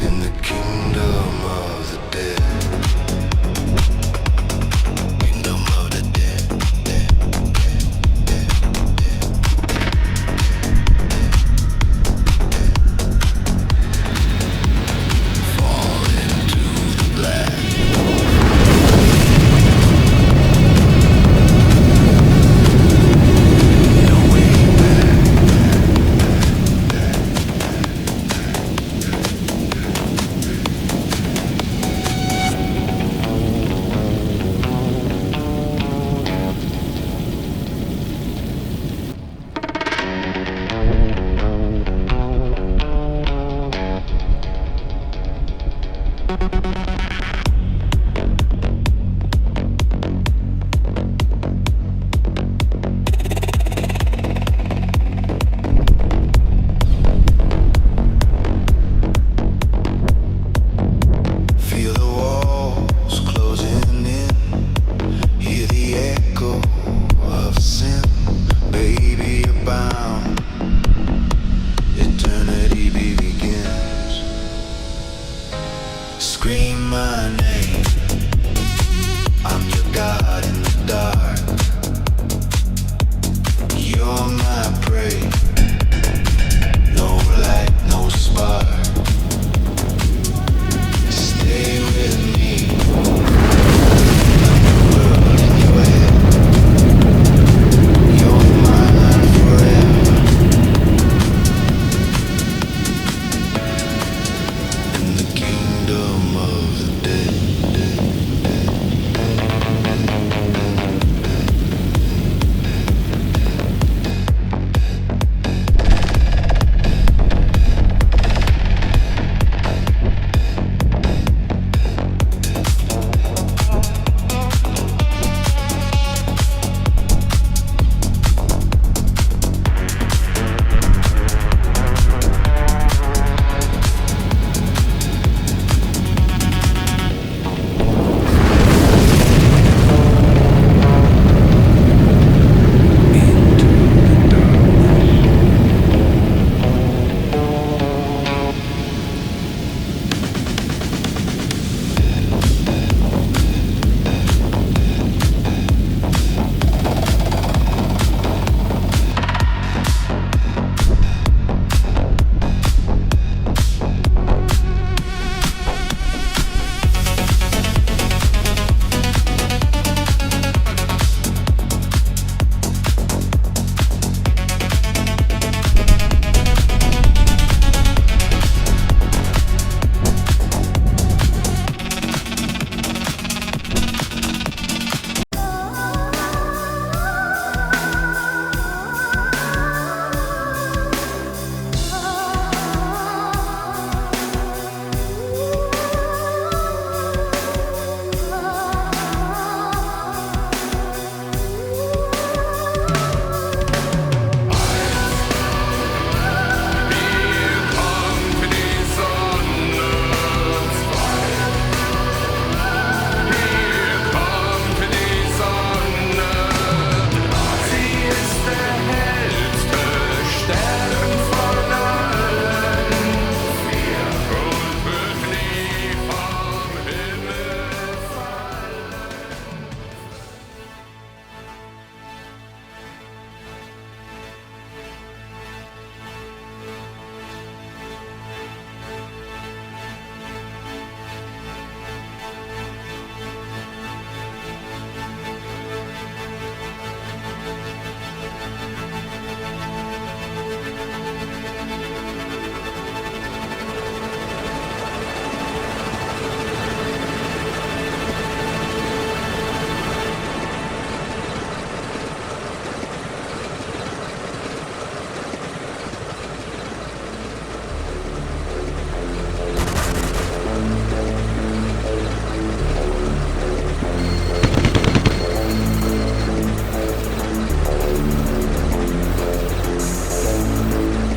In the kingdom of the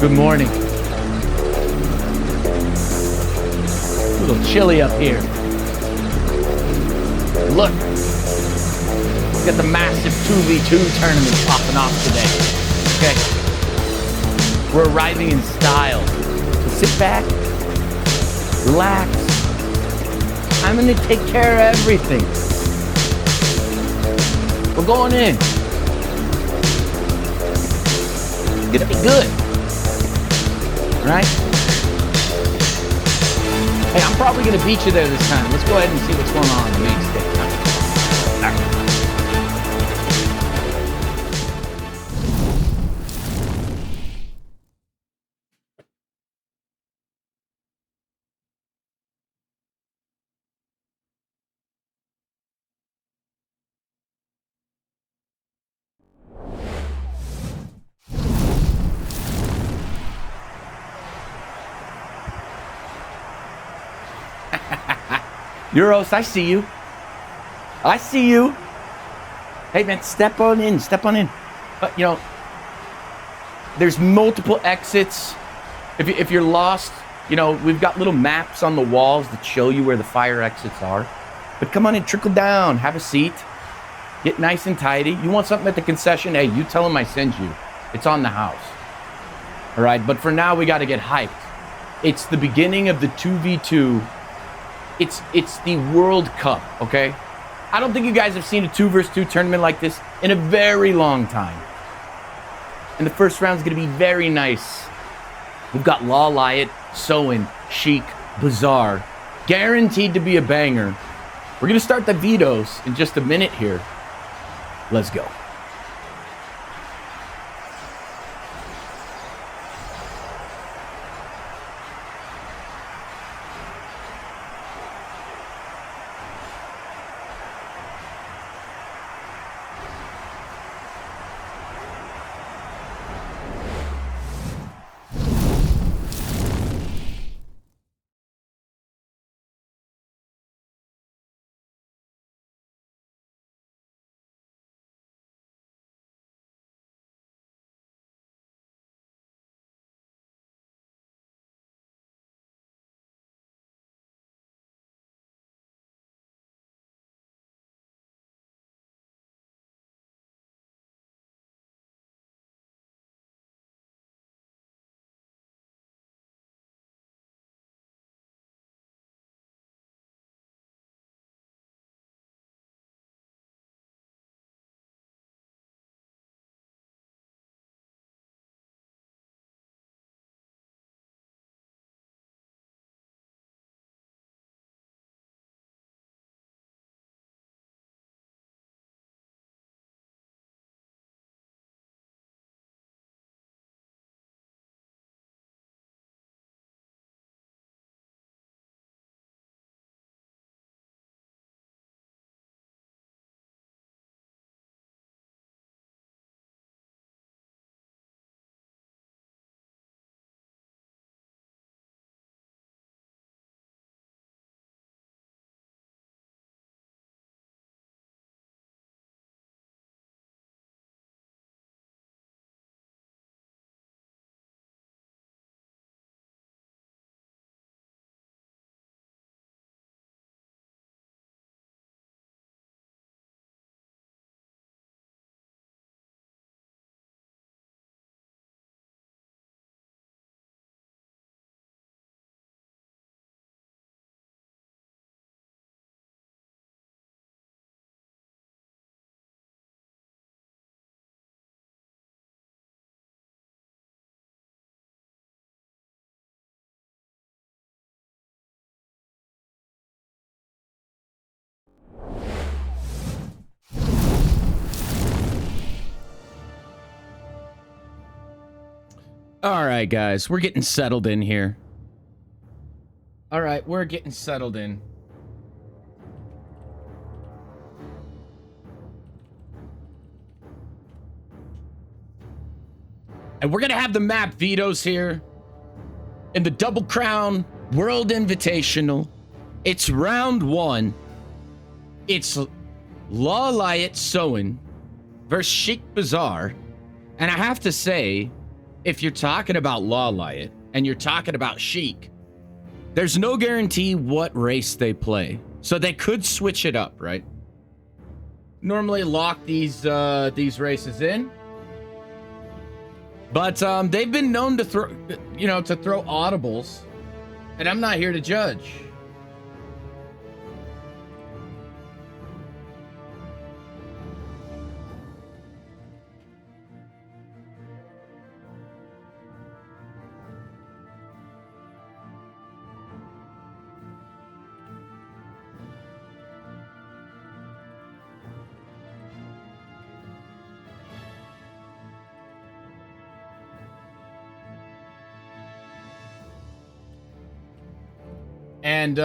Good morning. A little chilly up here. Look. We got the massive 2v2 tournament popping off today. Okay. We're arriving in style. So sit back, relax. I'm gonna take care of everything. We're going in. It's gonna be good. Right? Hey, I'm probably gonna beat you there this time. Let's go ahead and see what's going on in the main stage. Euros, I see you. I see you. Hey, man, step on in. Step on in. But, you know, there's multiple exits. If you're lost, you know, we've got little maps on the walls that show you where the fire exits are. But come on in, trickle down, have a seat. Get nice and tidy. You want something at the concession? Hey, you tell them I send you. It's on the house. All right, but for now, we got to get hyped. It's the beginning of the 2v2. It's the World Cup, okay? I don't think you guys have seen a 2 versus 2 tournament like this in a very long time. And the first round's gonna be very nice. We've got Lawliet, Soin, Sheik, Bizzare, guaranteed to be a banger. We're gonna start the vetoes in just a minute here. Let's go. All right, guys, we're getting settled in here. All right, we're getting settled in. And we're going to have the map vetoes here in the Double Crown World Invitational. It's round 1. It's Lawliet Soin versus Sheik Bizzare. And I have to say, if you're talking about Lawliet and you're talking about Sheik, there's no guarantee what race they play. So they could switch it up, right? Normally lock these races in. But they've been known to throw, to throw audibles. And I'm not here to judge. And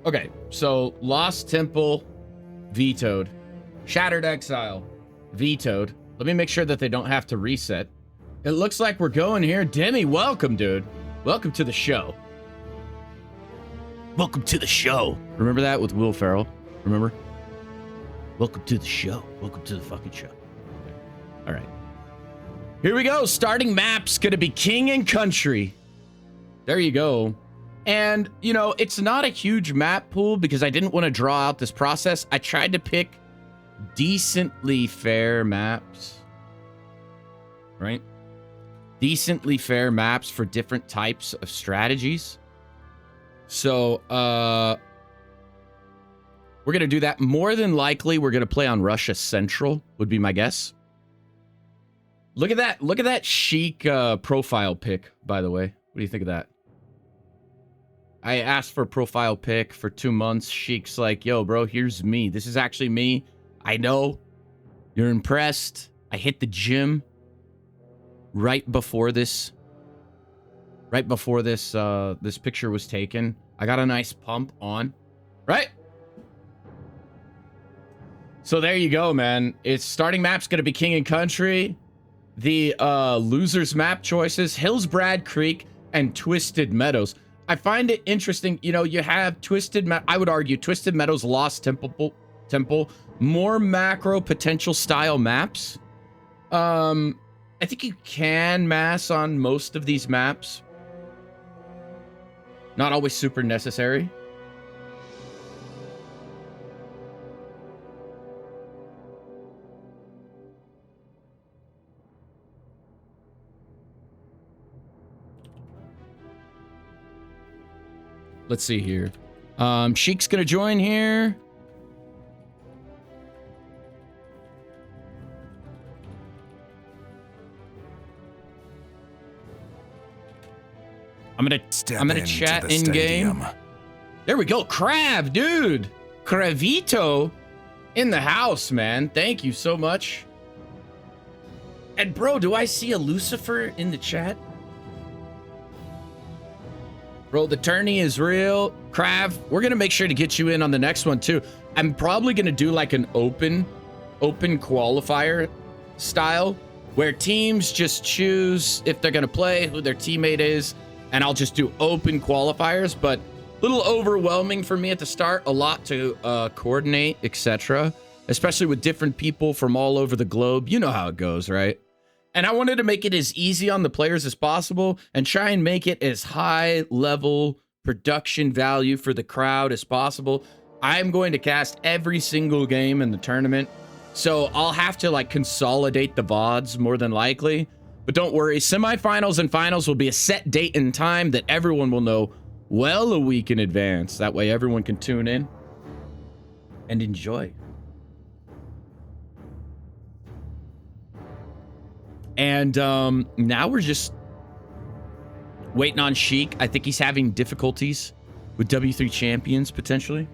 okay, so Lost Temple vetoed, Shattered Exile vetoed. Let me make sure that they don't have to reset. It looks like we're going here. Demi, welcome, dude. Welcome to the show. Welcome to the show. Remember that with Will Ferrell? Remember? Welcome to the show. Welcome to the fucking show. All right. Here we go. Starting map's gonna be King and Country. There you go. And, it's not a huge map pool because I didn't want to draw out this process. I tried to pick decently fair maps. Right? Decently fair maps for different types of strategies. So, we're gonna do that. More than likely, we're gonna play on Russia Central, would be my guess. Look at that. Look at that Sheik profile pic, by the way. What do you think of that? I asked for a profile pic for 2 months. Sheik's like, yo, bro, here's me. This is actually me. I know. You're impressed. I hit the gym right before this. Right before this this picture was taken. I got a nice pump on. Right? So there you go, man. It's starting map's gonna be King and Country. The losers map choices, Hillsbrad Creek and Twisted Meadows. I find it interesting, you have I would argue Twisted Meadows, Lost Temple, more macro potential style maps. I think you can mass on most of these maps. Not always super necessary. Let's see here. Sheik's gonna join here. I'm gonna chat in game. There we go. Crab, dude. Cravito in the house, man. Thank you so much. And bro, do I see a Lucifer in the chat? Bro, the tourney is real. Krav, we're gonna make sure to get you in on the next one too. I'm probably gonna do like an open qualifier style where teams just choose if they're gonna play, who their teammate is, and I'll just do open qualifiers, but a little overwhelming for me at the start, a lot to coordinate, etc. Especially with different people from all over the globe. You know how it goes, right? And I wanted to make it as easy on the players as possible and try and make it as high level production value for the crowd as possible. I'm going to cast every single game in the tournament, so I'll have to like consolidate the VODs more than likely. But don't worry, semifinals and finals will be a set date and time that everyone will know well a week in advance. That way everyone can tune in and enjoy. And now we're just waiting on Sheik. I think he's having difficulties with W3 champions, potentially.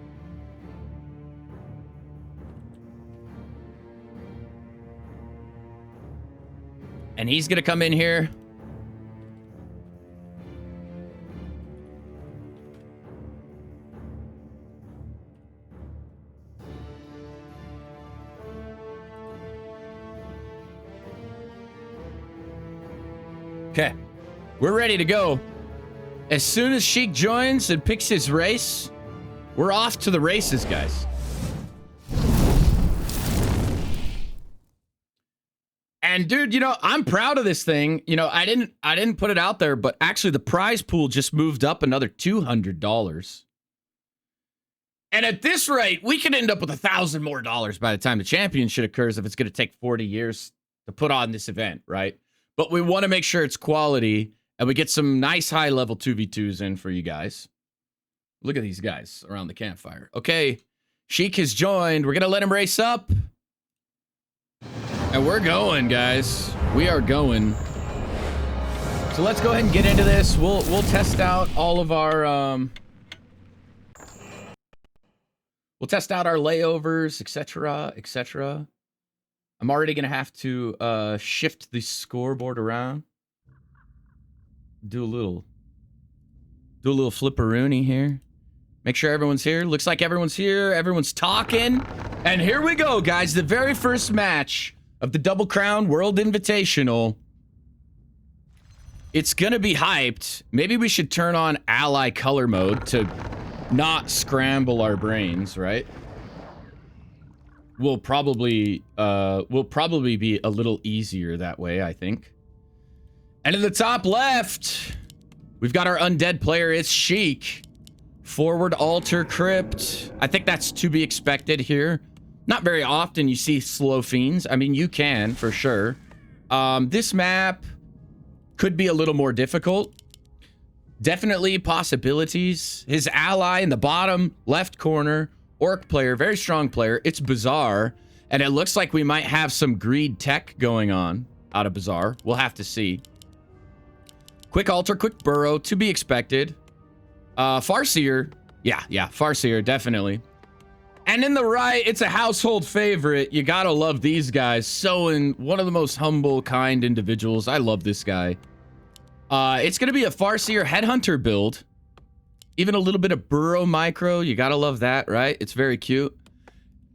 And he's going to come in here. Okay, we're ready to go. As soon as Sheik joins and picks his race, we're off to the races, guys. And dude, you know, I'm proud of this thing. You know, I didn't put it out there, but actually the prize pool just moved up another $200. And at this rate, we could end up with $1,000 more by the time the championship occurs if it's going to take 40 years to put on this event, right? But we want to make sure it's quality and we get some nice high-level 2v2s in for you guys. Look at these guys around the campfire. Okay, Sheik has joined. We're going to let him race up. And we're going, guys. We are going. So let's go ahead and get into this. We'll test out all of our we'll test out our layovers, etc., etc. I'm already gonna have to shift the scoreboard around. Do a little flipperoonie here. Make sure everyone's here. Looks like everyone's here. Everyone's talking. And here we go, guys. The very first match of the Double Crown World Invitational. It's gonna be hyped. Maybe we should turn on ally color mode to not scramble our brains, right? We'll probably be a little easier that way, I think. And in the top left, we've got our undead player. It's Sheik. Forward altar crypt. I think that's to be expected here. Not very often you see slow fiends. I mean, you can for sure. This map could be a little more difficult. Definitely possibilities. His ally in the bottom left corner, orc player, very strong player. It's Bizzare, and it looks like we might have some greed tech going on out of Bizzare. We'll have to see. Quick altar, quick burrow, to be expected. Farseer. Yeah, Farseer, definitely. And in the right, it's a household favorite. You gotta love these guys. Soin, one of the most humble, kind individuals. I love this guy. It's gonna be a Farseer Headhunter build. Even a little bit of Burrow Micro. You gotta love that, right? It's very cute.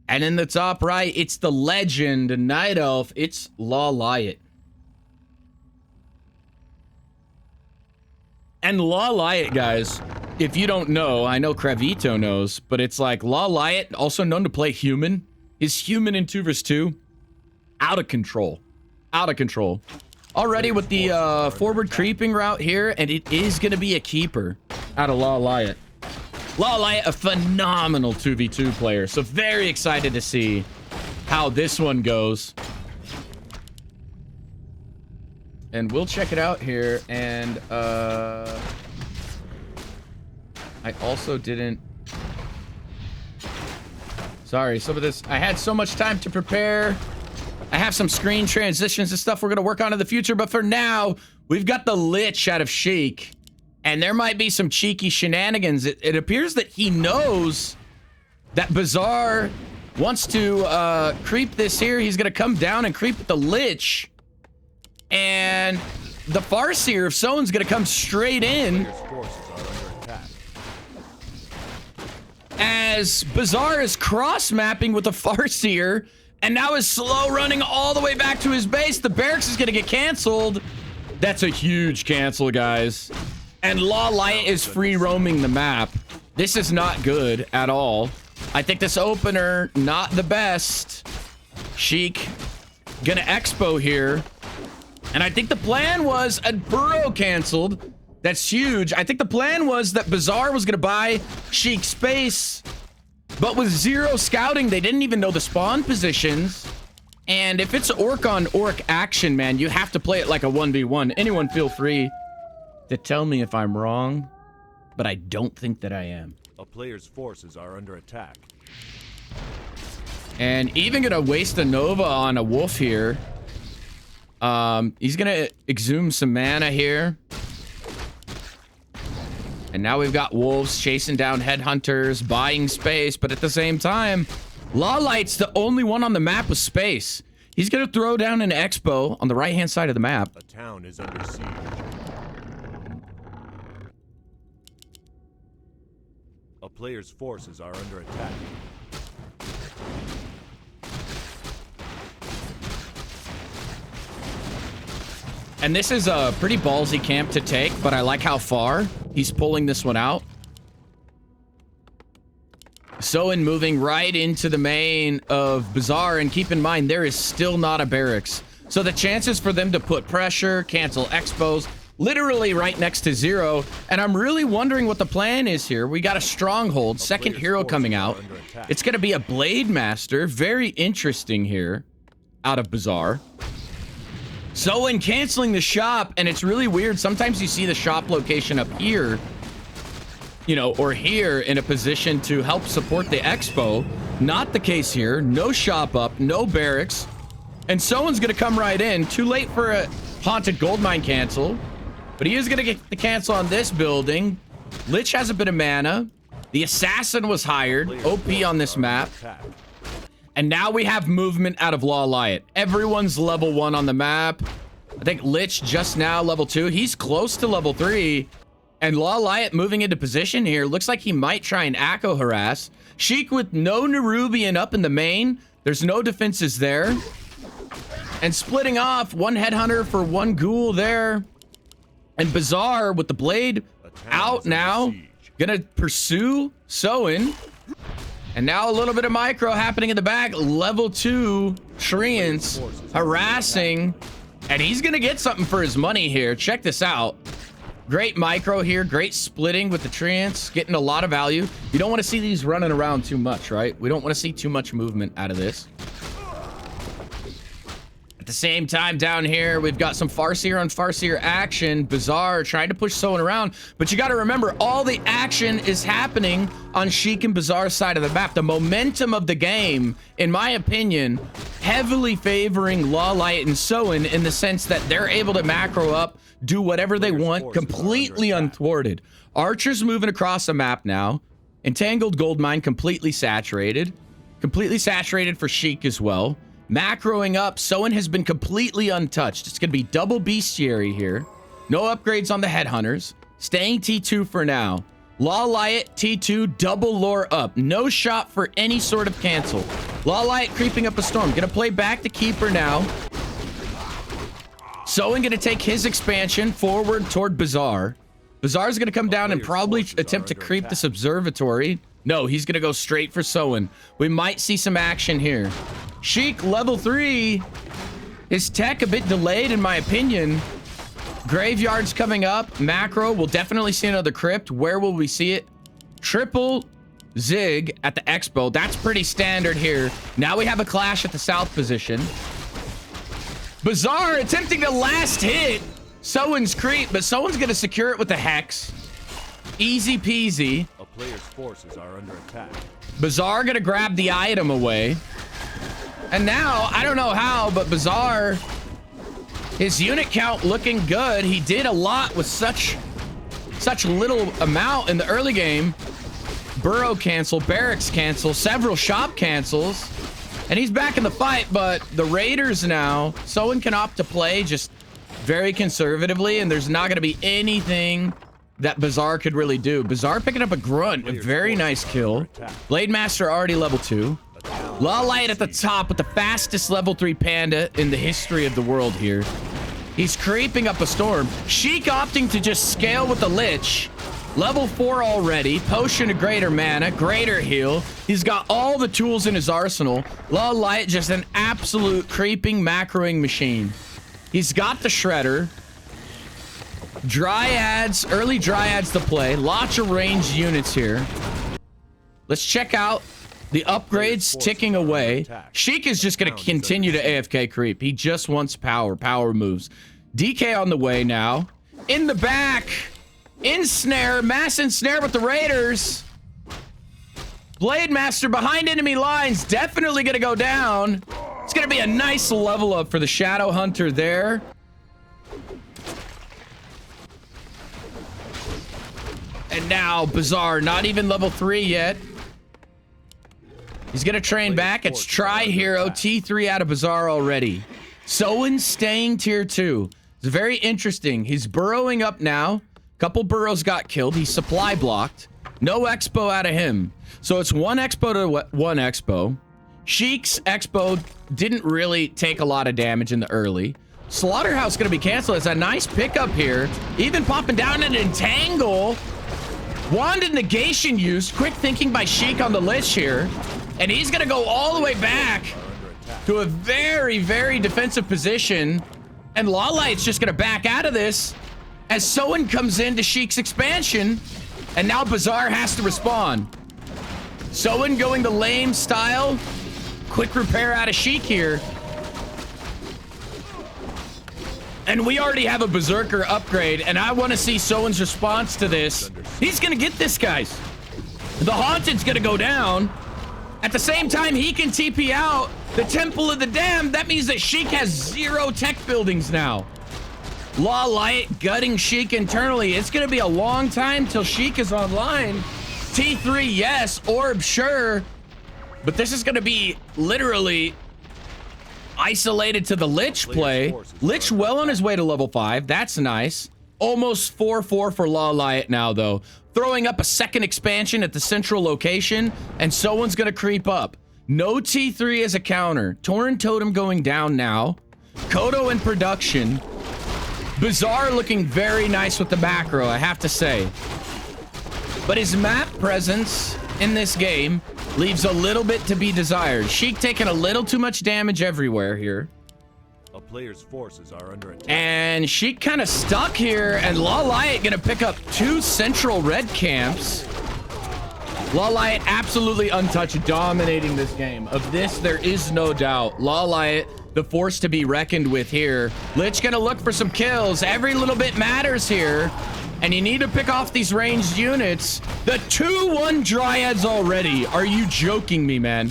And in the top right, it's the legend, Night Elf. It's Lawliet. And Lawliet, guys, if you don't know, I know Kravito knows, but it's like Lawliet, also known to play human. Is human in 2 vs 2. Out of control. Out of control. Already with the forward creeping route here, and it is going to be a keeper out of Lawliet. Lawliet, a phenomenal 2v2 player, so very excited to see how this one goes. And we'll check it out here, and I also didn't... Sorry, some of this... I had so much time to prepare. I have some screen transitions and stuff we're going to work on in the future, but for now, we've got the Lich out of Sheik, and there might be some cheeky shenanigans. It appears that he knows that Bizzare wants to creep this here. He's going to come down and creep with the Lich, and the Farseer of Soin's going to come straight in as Bizzare is cross-mapping with the Farseer, and now is slow running all the way back to his base. The barracks is going to get canceled. That's a huge cancel, guys. And Lawliet is free roaming the map. This is not good at all. I think this opener, not the best. Sheik gonna expo here. And I think the plan was a burrow canceled. That's huge. I think the plan was that Bizzare was gonna buy Sheik space, but with 0 scouting, they didn't even know the spawn positions. And if it's orc on orc action, man, you have to play it like a 1v1. Anyone feel free to tell me if I'm wrong, but I don't think that I am. A player's forces are under attack. And even gonna waste a Nova on a wolf here. He's gonna exhume some mana here. And now we've got wolves chasing down headhunters, buying space, but at the same time, Lawlight's the only one on the map with space. He's gonna throw down an expo on the right-hand side of the map. A town is under siege. A player's forces are under attack. And this is a pretty ballsy camp to take, but I like how far he's pulling this one out. Soin moving right into the main of Bizzare, and keep in mind, there is still not a barracks. So the chances for them to put pressure, cancel expos, literally right next to 0. And I'm really wondering what the plan is here. We got a stronghold, second hero coming out. It's going to be a Blade Master. Very interesting here out of Bizzare. Soin canceling the shop, and it's really weird. Sometimes you see the shop location up here, you know, or here in a position to help support the expo. Not the case here. No shop up, no barracks. And Soin's going to come right in. Too late for a Haunted Goldmine cancel. But he is going to get the cancel on this building. Lich has a bit of mana. The Assassin was hired. OP on this map. And now we have movement out of Lawliet. Everyone's level 1 on the map. I think Lich just now level 2. He's close to level 3. And Lawliet moving into position here. Looks like he might try and Akko harass. Sheik with no Nerubian up in the main. There's no defenses there. And splitting off, 1 Headhunter for 1 Ghoul there. And Bizzare with the blade out now. Gonna pursue Soin. And now a little bit of micro happening in the back. Level 2 Treants harassing. And he's gonna get something for his money here. Check this out. Great micro here. Great splitting with the Treants. Getting a lot of value. You don't want to see these running around too much, right? We don't want to see too much movement out of this. At the same time down here, we've got some Farseer on Farseer action. Bizzare trying to push Soin around. But you got to remember, all the action is happening on Sheik and Bizzare's side of the map. The momentum of the game, in my opinion, heavily favoring Lawliet and Soin in the sense that they're able to macro up, do whatever they want, completely unthwarted. Archer's moving across the map now. Entangled Goldmine completely saturated. Completely saturated for Sheik as well. Macroing up, Soin has been completely untouched. It's going to be double Bestiary here. No upgrades on the Headhunters. Staying T2 for now. Lawliet, T2, double lore up. No shot for any sort of cancel. Lawliet creeping up a storm. Going to play back to Keeper now. Soin going to take his expansion forward toward Bizzare. Bizzare's going to come down and probably attempt to creep this observatory. No, he's going to go straight for Soin. We might see some action here. Sheik, level 3. His tech a bit delayed, in my opinion. Graveyard's coming up. Macro, we'll definitely see another crypt. Where will we see it? Triple Zig at the Expo. That's pretty standard here. Now we have a clash at the south position. Bizzare attempting to last hit Soin's creep, but Soin's going to secure it with the Hex. Easy peasy. A player's forces are under attack. Bizzare going to grab the item away. And now, I don't know how, but Bizzare, his unit count looking good. He did a lot with such little amount in the early game. Burrow cancel, barracks cancel, several shop cancels. And he's back in the fight, but the Raiders now, Soin can opt to play just very conservatively, and there's not going to be anything that Bizzare could really do. Bizzare picking up a grunt, a very nice kill. Blade Master already level 2. Lawliet at the top with the fastest level 3 panda in the history of the world here. He's creeping up a storm. Sheik opting to just scale with the Lich. Level 4 already. Potion of greater mana, greater heal. He's got all the tools in his arsenal. Lawliet just an absolute creeping, macroing machine. He's got the Shredder. Dryads, early Dryads to play. Lots of ranged units here. Let's check out the upgrades ticking away. Sheik is just going to continue to AFK creep. He just wants power. Power moves. DK on the way now. In the back. Ensnare. Mass ensnare with the Raiders. Blade Master behind enemy lines. Definitely going to go down. It's going to be a nice level up for the Shadow Hunter there. And now Bizzare, not even level 3 yet. He's going to train back. It's Tri-Hero T3 out of Bizzare already. Soin staying tier 2. It's very interesting. He's burrowing up now. Couple burrows got killed. He's supply blocked. No expo out of him. So it's 1 expo to 1 expo. Sheik's expo didn't really take a lot of damage in the early. Slaughterhouse going to be canceled. It's a nice pickup here. Even popping down an entangle. Wand of negation used. Quick thinking by Sheik on the Lich here. And he's going to go all the way back to a very, very defensive position. And Lawliet's just going to back out of this as Soin comes into Sheik's expansion. And now Bizzare has to respond. Soin going the lame style. Quick repair out of Sheik here. And we already have a Berserker upgrade, and I want to see Soin's response to this. He's going to get this, guys. The Haunted's going to go down. At the same time, he can TP out the Temple of the Damned. That means that Sheik has 0 tech buildings now. Lawliet gutting Sheik internally. It's going to be a long time till Sheik is online. T3, yes. Orb, sure. But this is going to be literally isolated to the Lich play. Lich well on his way to level 5. That's nice. Almost 4-4 for Lawliet now, though. Throwing up a second expansion at the central location, and someone's going to creep up. No T3 as a counter. Tauren Totem going down now. Kodo in production. Bizzare looking very nice with the macro, I have to say. But his map presence in this game leaves a little bit to be desired. Sheik taking a little too much damage everywhere here. A player's forces are under attack. And Sheik kind of stuck here, and Lawliet gonna pick up 2 central red camps. Lawliet absolutely untouched, dominating this game. Of this, there is no doubt. Lawliet, the force to be reckoned with here. Lich gonna look for some kills. Every little bit matters here. And you need to pick off these ranged units. The 2-1 Dryads already. Are you joking me, man?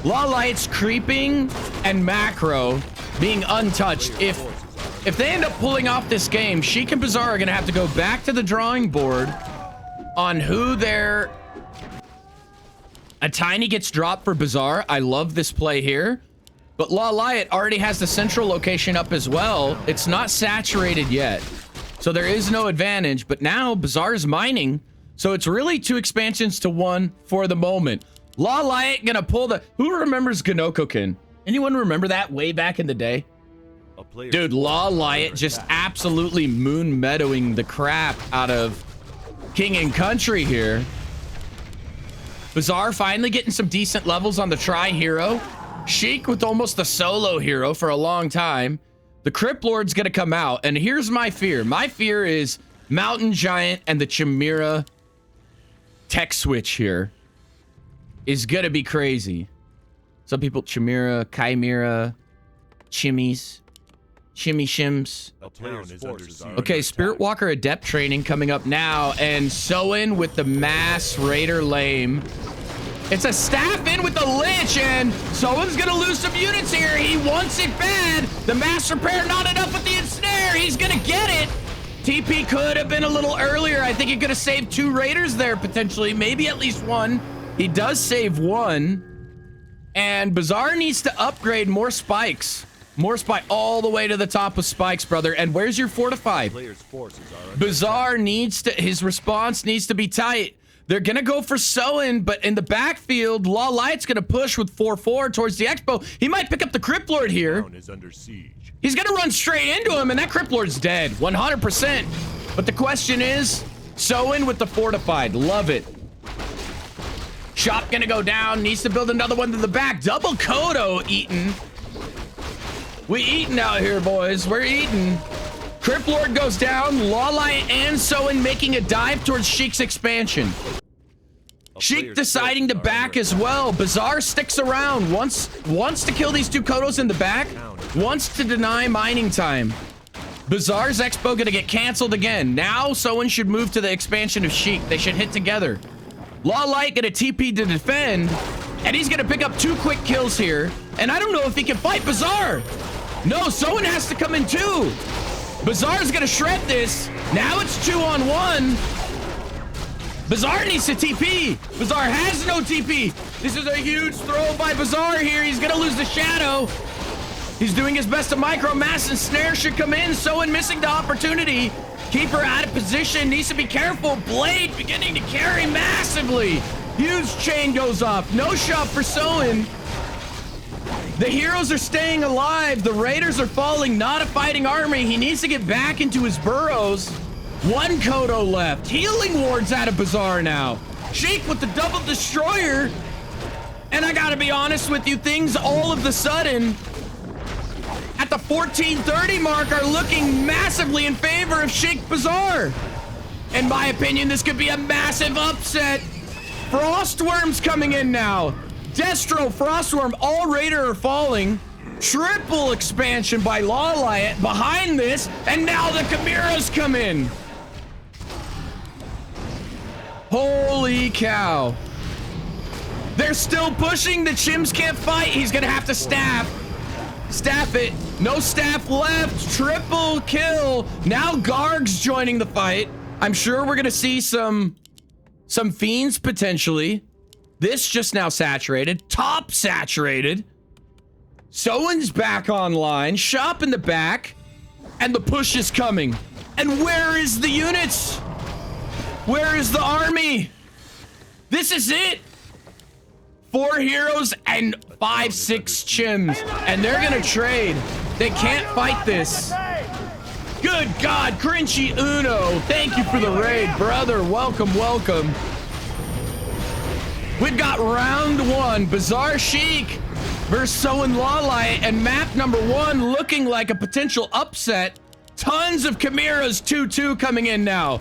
Lawliet's creeping and macro being untouched. If they end up pulling off this game, Sheik and Bizzare are going to have to go back to the drawing board on who their... A tiny gets dropped for Bizzare. I love this play here. But Lawliet already has the central location up as well. It's not saturated yet. So there is no advantage, but now Bizzare's mining. So it's really 2 expansions to 1 for the moment. Lawliet gonna pull the... Who remembers Ganokokin? Anyone remember that way back in the day? Dude, Lawliet just absolutely moon meadowing the crap out of King and Country here. Bizzare finally getting some decent levels on the tri-hero. Sheik with almost a solo hero for a long time. The Crypt Lord's gonna come out, and here's my fear. My fear is Mountain Giant and the Chimera tech switch here is gonna be crazy. Some people, Chimera, Chimera, Chimmies, Shimmy Shims. Okay, Spirit Walker Adept training coming up now, and Soin with the mass Raider lame. It's a staff in with the Lich, and Soin's gonna lose some units here. He wants it bad. The mass repair not enough with the ensnare. He's gonna get it. TP could have been a little earlier. I think he could have saved 2 Raiders there, potentially. Maybe at least 1. He does save 1. And Bizzare needs to upgrade more spikes. More spike all the way to the top of spikes, brother. And where's your fortified? Bizzare needs to... His response needs to be tight. They're going to go for Soin, but in the backfield, Lawlight's going to push with 4-4 towards the Expo. He might pick up the Crypt Lord here. He's going to run straight into him, and that Crypt Lord's dead, 100%. But the question is, Soin with the fortified. Love it. Shop going to go down. Needs to build another one to the back. Double Kodo eaten. We eating out here, boys. We're eating. Crypt Lord goes down. Lawliet and Soin making a dive towards Sheik's expansion. Sheik deciding to back as well. Bizzare sticks around. Wants to kill these 2 Kodos in the back. Wants to deny mining time. Bizzare's Expo gonna get canceled again. Now Soin should move to the expansion of Sheik. They should hit together. Lawliet gonna TP to defend. And he's gonna pick up 2 quick kills here. And I don't know if he can fight Bizzare. No, Soin has to come in too. Bizzare's gonna shred this. Now it's 2-on-1. Bizzare needs to TP. Bizzare has no TP. This is a huge throw by Bizzare here. He's gonna lose the shadow. He's doing his best to micro mass, and snare should come in. Soin missing the opportunity. Keeper out of position. Needs to be careful. Blade beginning to carry massively. Huge chain goes off. No shot for Soin. The heroes are staying alive. The raiders are falling. Not a fighting army. He needs to get back into his burrows. 1 Kodo left. Healing wards out of Bizzare now. Sheik with the double destroyer. And And I gotta be honest with you, things all of the sudden at the 14:30 mark are looking massively in favor of Sheik Bizzare. In my opinion, this could be a massive upset. Frostworm's coming in now. Destro, Frostworm, all Raider are falling. Triple expansion by Lawliet behind this, and now the Chimeras come in. Holy cow. They're still pushing. The Chims can't fight. He's gonna have to staff it. No staff left. Triple kill. Now Garg's joining the fight. I'm sure we're gonna see some fiends potentially. This just now saturated. Top saturated. Soin's back online. Shop in the back. And the push is coming. And where is the units? Where is the army? This is it. 4 heroes and 5-6 Chims. And they're gonna trade. They can't fight this. Good God, Grinchy Uno. Thank you for the raid, brother. Welcome, welcome. We've got round 1. Bizzare Sheik versus Soin Lawliet, and map number 1 looking like a potential upset. Tons of Chimeras 2-2 coming in now.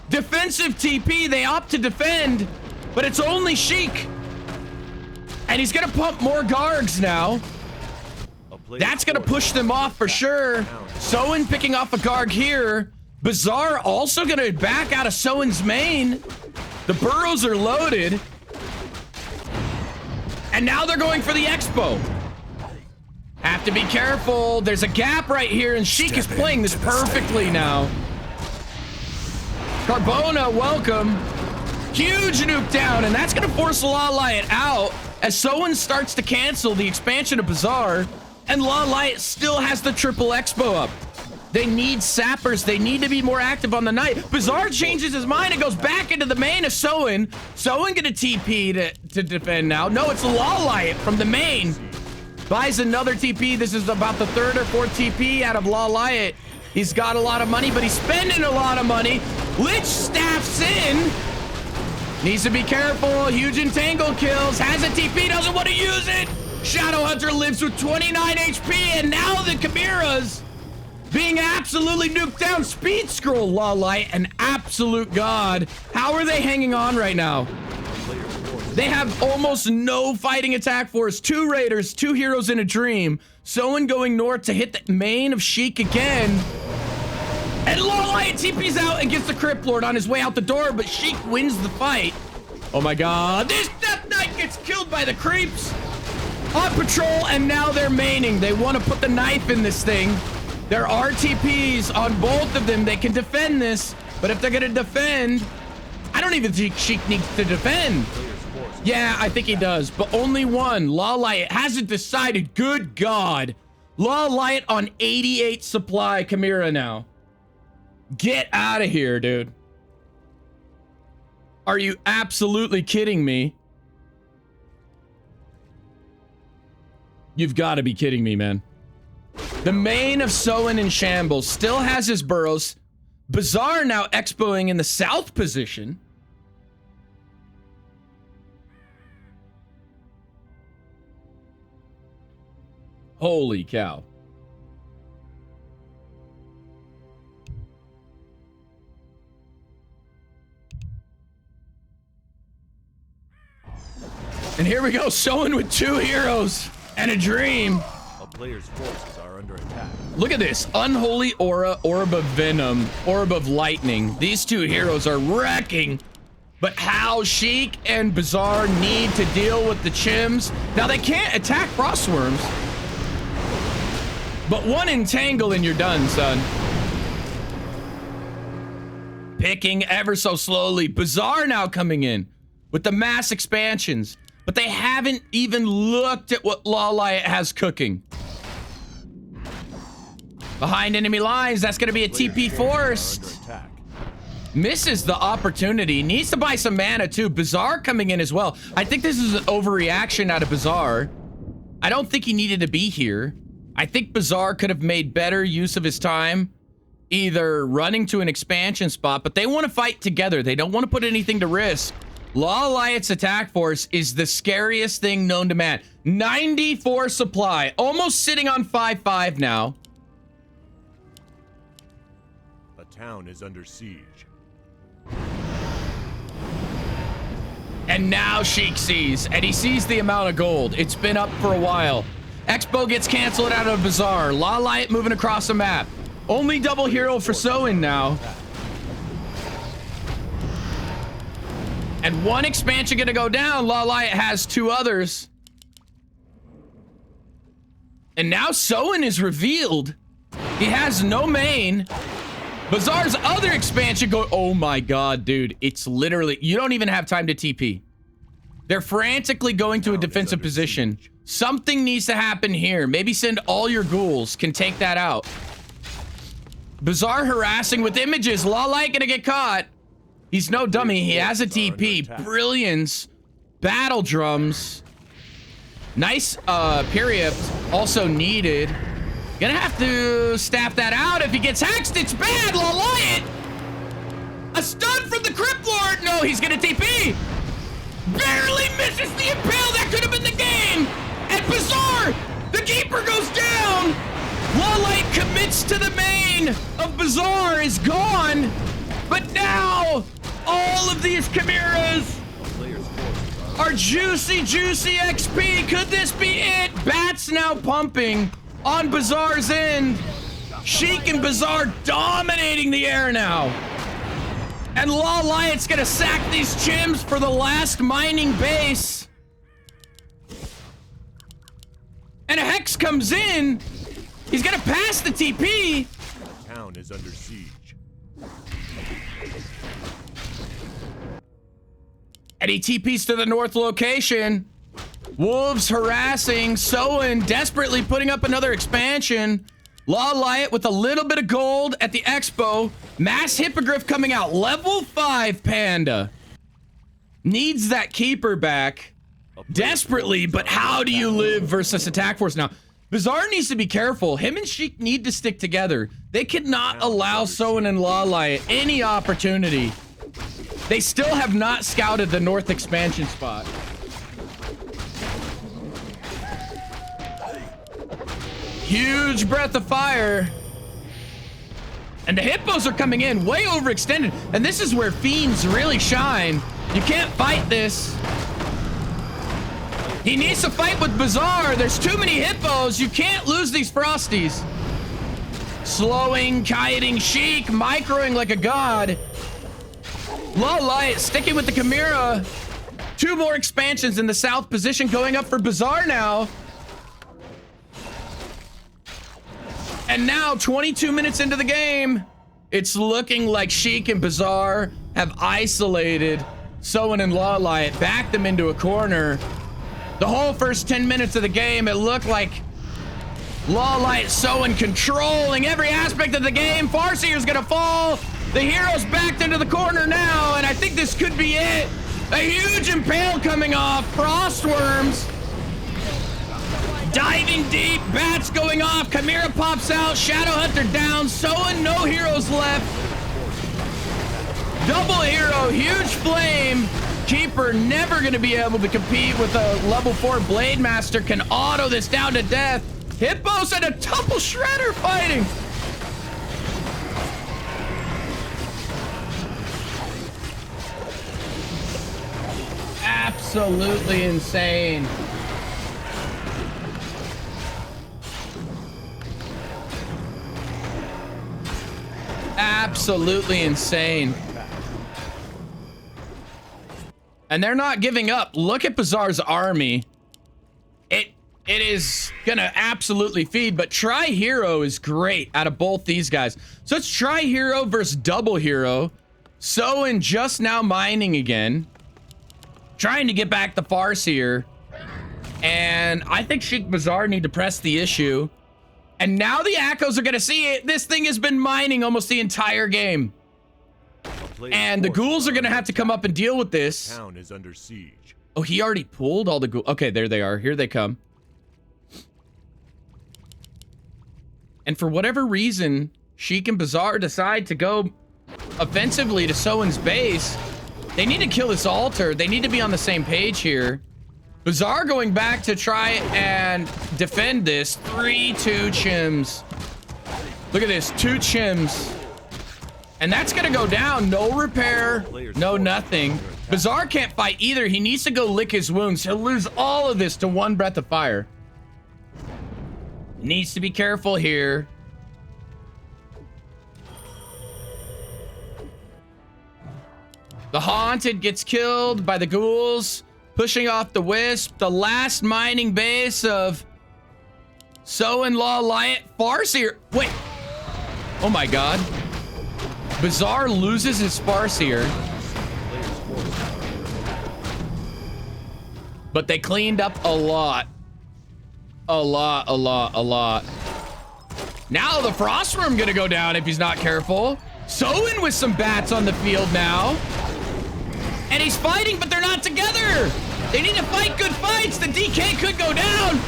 Defensive TP, they opt to defend, but it's only Sheik. And he's gonna pump more Gargs now. That's gonna push them off for sure. Soin picking off a Garg here. Bizzare also gonna back out of Soin's main. The burrows are loaded. And now they're going for the Expo. Have to be careful. There's a gap right here, and Sheik is playing this perfectly now. Carbona, welcome. Huge nuke down, and that's gonna force Lawliet out as Soin starts to cancel the expansion of Bizzare, and Lawliet still has the triple Expo up. They need sappers. They need to be more active on the night. Bizzare changes his mind and goes back into the main of Soin. Soin gonna TP to defend now. No, it's Lawliet from the main. Buys another TP. This is about the 3rd or 4th TP out of Lawliet. He's got a lot of money, but he's spending a lot of money. Lich staffs in. Needs to be careful. Huge entangle kills. Has a TP, doesn't want to use it. Shadow Hunter lives with 29 HP, and now the Chimeras being absolutely nuked down. Speed scroll Lawliet, an absolute god. How are they hanging on right now? They have almost no fighting attack force. 2 Raiders, 2 heroes in a dream. Soin going north to hit the main of Sheik again. And Lawliet TP's out and gets the Crypt Lord on his way out the door, but Sheik wins the fight. Oh my god, this Death Knight gets killed by the creeps. On patrol, and now they're maining. They want to put the knife in this thing. There are TPs on both of them. They can defend this, but if they're gonna defend, I don't even think Sheik needs to defend. Yeah, I think he does, but only one. Lawliet hasn't decided. Good God. Lawliet on 88 supply Chimera now. Get out of here, dude. Are you absolutely kidding me? You've got to be kidding me, man. The main of Soin in shambles still has his burrows. Bizzare now expoing in the south position. Holy cow. And here we go, Soin with 2 heroes and a dream. A player's forces are under attack. Look at this. Unholy Aura, Orb of Venom, Orb of Lightning. These 2 heroes are wrecking. But how Sheik and Bizzare need to deal with the Chims. Now, they can't attack Frostworms. But 1 entangle and you're done, son. Picking ever so slowly. Bizzare now coming in with the mass expansions. But they haven't even looked at what Lawliet has cooking. Behind enemy lines, that's going to be a TP forced. Misses the opportunity. Needs to buy some mana too. Bizzare coming in as well. I think this is an overreaction out of Bizzare. I don't think he needed to be here. I think Bizzare could have made better use of his time, either running to an expansion spot, but they want to fight together. They don't want to put anything to risk. Lawliet's attack force is the scariest thing known to man. 94 supply, almost sitting on 5-5 now. A town is under siege. And now Sheik sees, and he sees the amount of gold. It's been up for a while. Expo gets canceled out of Bizzare. Lawliet moving across the map. Only double hero for Soin now. And one expansion gonna go down. Lawliet has 2 others. And now Soin is revealed. He has no main. Bizzare's other expansion go. Oh my god, dude. It's literally, you don't even have time to TP. They're frantically going to a defensive position. Something needs to happen here. Maybe send all your ghouls. Can take that out. Bizzare harassing with images. Lawliet gonna get caught. He's no dummy. He has a TP. Brilliance. Battle drums. Nice period. Also needed. Gonna have to staff that out. If he gets hexed, it's bad. Lawliet. A stun from the Crypt Lord. No, he's gonna TP. Barely misses the impale. That could have been the game. And Bizzare, the keeper goes down. Lawliet commits to the main of Bizzare is gone. But now, all of these chimeras are juicy XP. Could this be it? Bats now pumping on Bizzare's end. Sheik and Bizzare dominating the air now. And Lawliet's gonna sack these chims for the last mining base. And a Hex comes in. He's gonna pass the TP. The town is under siege. And he TPs to the north location. Wolves harassing. Soin desperately putting up another expansion. Lawliet with a little bit of gold at the expo. Mass Hippogriff coming out. Level 5 Panda. Needs that keeper back. Desperately, but how do you live versus attack force now? Bizzare needs to be careful. Him and Sheik need to stick together. They cannot allow Soin and Lawliet any opportunity. They still have not scouted the north expansion spot. Huge breath of fire. And the hippos are coming in way overextended. And this is where fiends really shine. You can't fight this. He needs to fight with Bizzare. There's too many hippos. You can't lose these frosties. Slowing, kiting, Sheik, microing like a god. Lawliet sticking with the Chimera. 2 more expansions in the south position going up for Bizzare now. And now 22 minutes into the game, it's looking like Sheik and Bizzare have isolated Soin and Lawliet, backed them into a corner. The whole first 10 minutes of the game, it looked like Lawliet, Soin controlling every aspect of the game. Farseer's gonna fall. The hero's backed into the corner now, and I think this could be it. A huge impale coming off. Frostworms. Diving deep. Bats going off. Chimera pops out. Shadowhunter down. Soin, no heroes left. Double hero. Huge flame. Keeper never going to be able to compete with a level 4 Blade Master. Can auto this down to death. Hippos and a double shredder fighting. Absolutely insane. Absolutely insane. And they're not giving up. Look at Bizzare's army. It is gonna absolutely feed, but Tri-Hero is great out of both these guys. So it's Tri-Hero versus Double Hero. Soin just now mining again. Trying to get back the Farseer. And I think Sheik Bizzare need to press the issue. And now the Akos are gonna see it. This thing has been mining almost the entire game. And the ghouls are gonna have to come up and deal with this. Town is under siege. Oh, he already pulled all the ghouls. Okay, there they are. Here they come. And for whatever reason, Sheik and Bizzare decide to go offensively to Soin's base. They need to kill this altar. They need to be on the same page here. Bizzare going back to try and defend this. 3-2 chims. Look at this, 2 chims. And that's gonna go down. No repair, no nothing. Bizzare can't fight either. He needs to go lick his wounds. He'll lose all of this to 1 breath of fire. Needs to be careful here. The Haunted gets killed by the ghouls, pushing off the Wisp. The last mining base of Soin, Lawliet, Farseer. Wait. Oh my god. Bizzare loses his Farseer. But they cleaned up a lot. A lot. Now the Frost Room gonna go down if he's not careful. Soin with some bats on the field now. And he's fighting, but they're not together. They need to fight good fights. The DK could go down.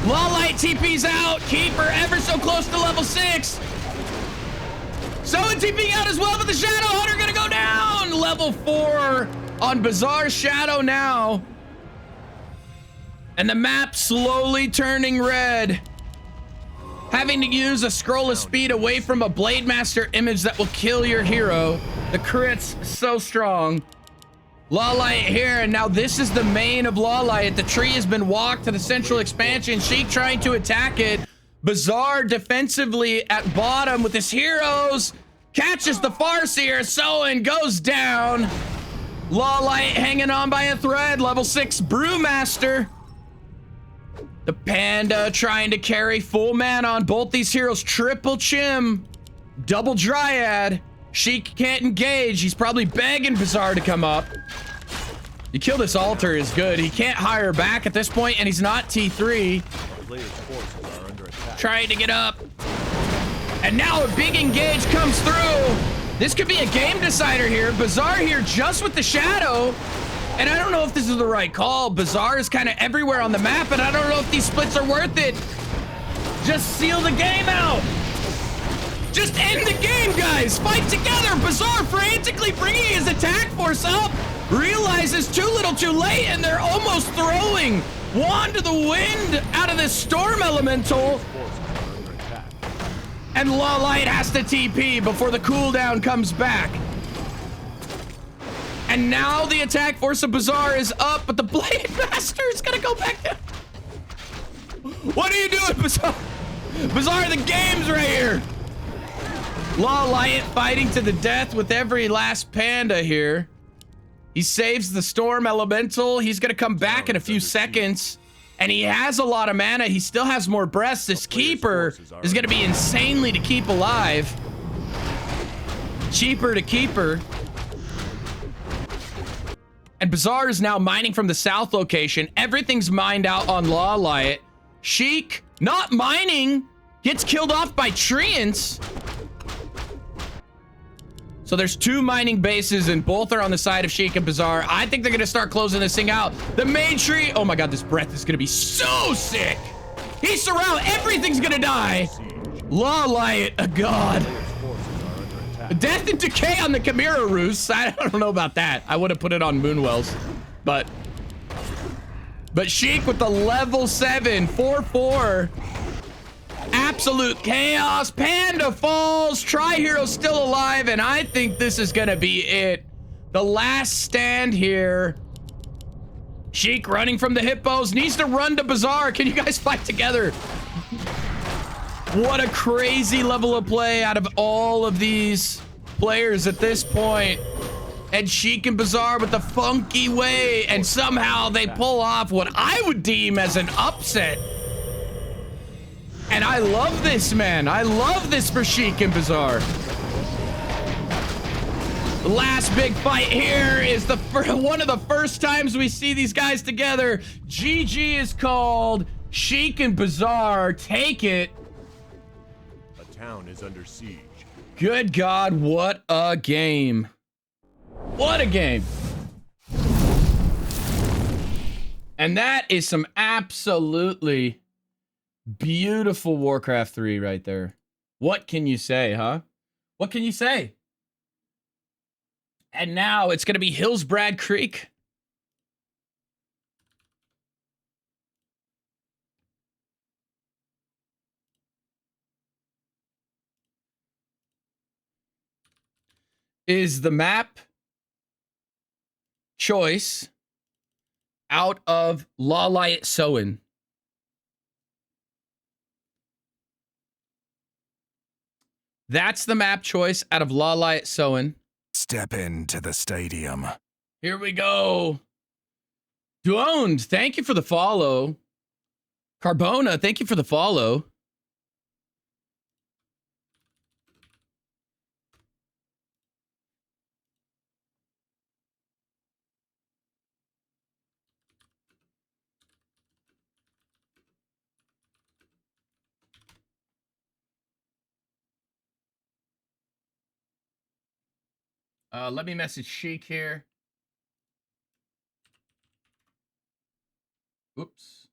Lawliet TP's out. Keeper ever so close to level 6. Soin TPing out as well, but the Shadow Hunter gonna go down. Level 4 on Bizzare Shadow now. And the map slowly turning red. Having to use a scroll of speed away from a Blade Master image that will kill your hero. The crit's so strong. Lawliet here, and now this is the main of Lawliet. The tree has been walked to the central expansion. Sheik trying to attack it. Bizzare defensively at bottom with his heroes. Catches the Farseer. Soin goes down. Lawliet hanging on by a thread. Level 6 Brewmaster. The Panda trying to carry full mana on both these heroes. Triple Chim. Double Dryad. Sheik can't engage. He's probably begging Bizzare to come up. You kill this altar is good. He can't hire back at this point, and he's not T3. Trying to get up. And now a big engage comes through. This could be a game decider here. Bizzare here just with the Shadow. And I don't know if this is the right call. Bizzare is kind of everywhere on the map, and I don't know if these splits are worth it. Just seal the game out. Just end the game, guys. Fight together. Bizzare frantically bringing his attack force up. Realizes too little too late, and they're almost throwing Wand of the Wind out of this Storm Elemental. And Lawliet has to TP before the cooldown comes back. And now the attack force of Bizzare is up, but the Blade Master is gonna go back down. What are you doing, Bizzare? Bizzare, the game's right here. Lawliet fighting to the death with every last Panda here. He saves the Storm Elemental. He's gonna come back in a few seconds. And he has a lot of mana. He still has more breaths. This Keeper is gonna be insanely to keep alive. Cheaper to Keeper. And Bizzare is now mining from the south location. Everything's mined out on Lawliet. Sheik, not mining, gets killed off by Treants. So there's 2 mining bases, and both are on the side of Sheik and Bizzare. I think they're going to start closing this thing out. The main tree. Oh my god, this breath is going to be so sick. He's surrounded. Everything's going to die. Lawliet, a god. Death and decay on the Chimera Roost. I don't know about that. I would have put it on Moonwells. But Sheik with the level 7, 4-4. Absolute chaos. Panda falls. Tri-Hero still alive, and I think this is gonna be it. The last stand here. Sheik running from the hippos. Needs to run to Bizzare. Can you guys fight together? What a crazy level of play out of all of these players at this point. And Sheik and Bizzare with the funky way, and somehow they pull off what I would deem as an upset. And I love this, man. I love this for Sheik and Bizzare. The last big fight here is one of the first times we see these guys together. GG is called. Sheik and Bizzare take it. A town is under siege. Good God, what a game. What a game. And that is some absolutely beautiful Warcraft 3 right there. What can you say, huh? What can you say? And now it's going to be Hillsbrad Creek. Is the map choice out of Lawliet Soin? That's the map choice out of Lawliet Soin. Step into the stadium. Here we go. Duoned, thank you for the follow. Carbona, thank you for the follow. Let me message Sheik here. Oops.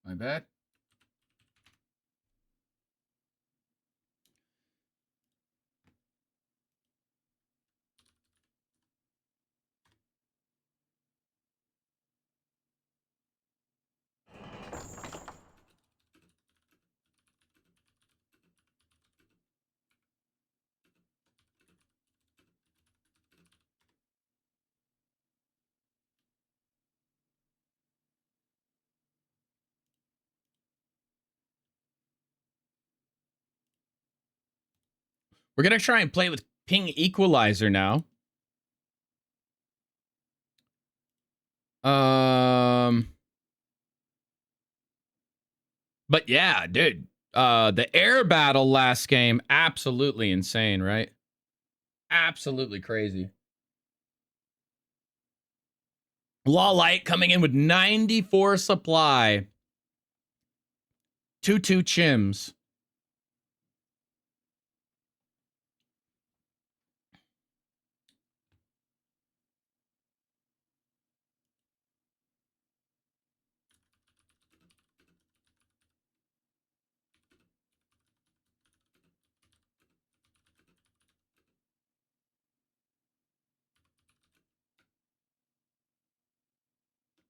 My bad. We're going to try and play with ping equalizer now. But yeah, dude, the air battle last game, absolutely insane, right? Absolutely crazy. Lawlight coming in with 94 supply. 2-2 chims.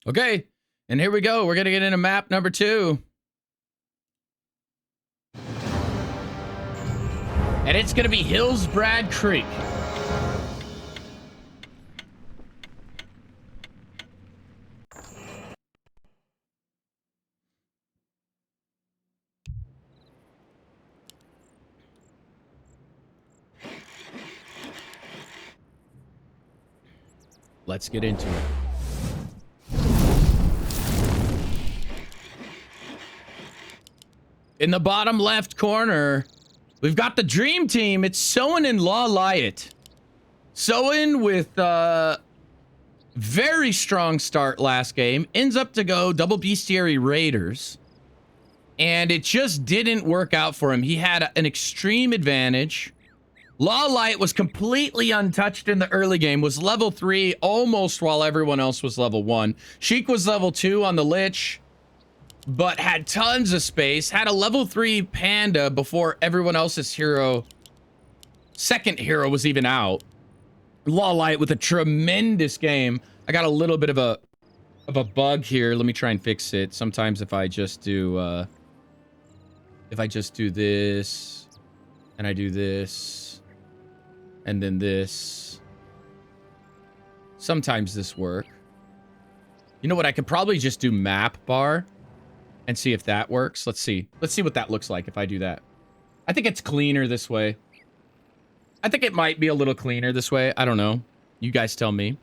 Okay, and here we go. We're going to get into map number 2. And it's going to be Hillsbrad Creek. Let's get into it. In the bottom left corner, we've got the dream team. It's Soin and Lawliet. Soin with very strong start last game. Ends up to go double bestiary raiders. And it just didn't work out for him. He had an extreme advantage. Lawliet was completely untouched in the early game. Was level 3 almost while everyone else was level 1. Sheik was level 2 on the Lich, but had tons of space. Had a level 3 Panda before everyone else's hero, second hero, was even out. Lawliet with a tremendous game. I got a little bit of a bug here. Let me try and fix it. Sometimes if I just do this, and I do this, and then this, sometimes this work. You know what? I could probably just do map bar and see if that works. Let's see. Let's see what that looks like if I do that. I think it's cleaner this way. I think it might be a little cleaner this way. I don't know. You guys tell me.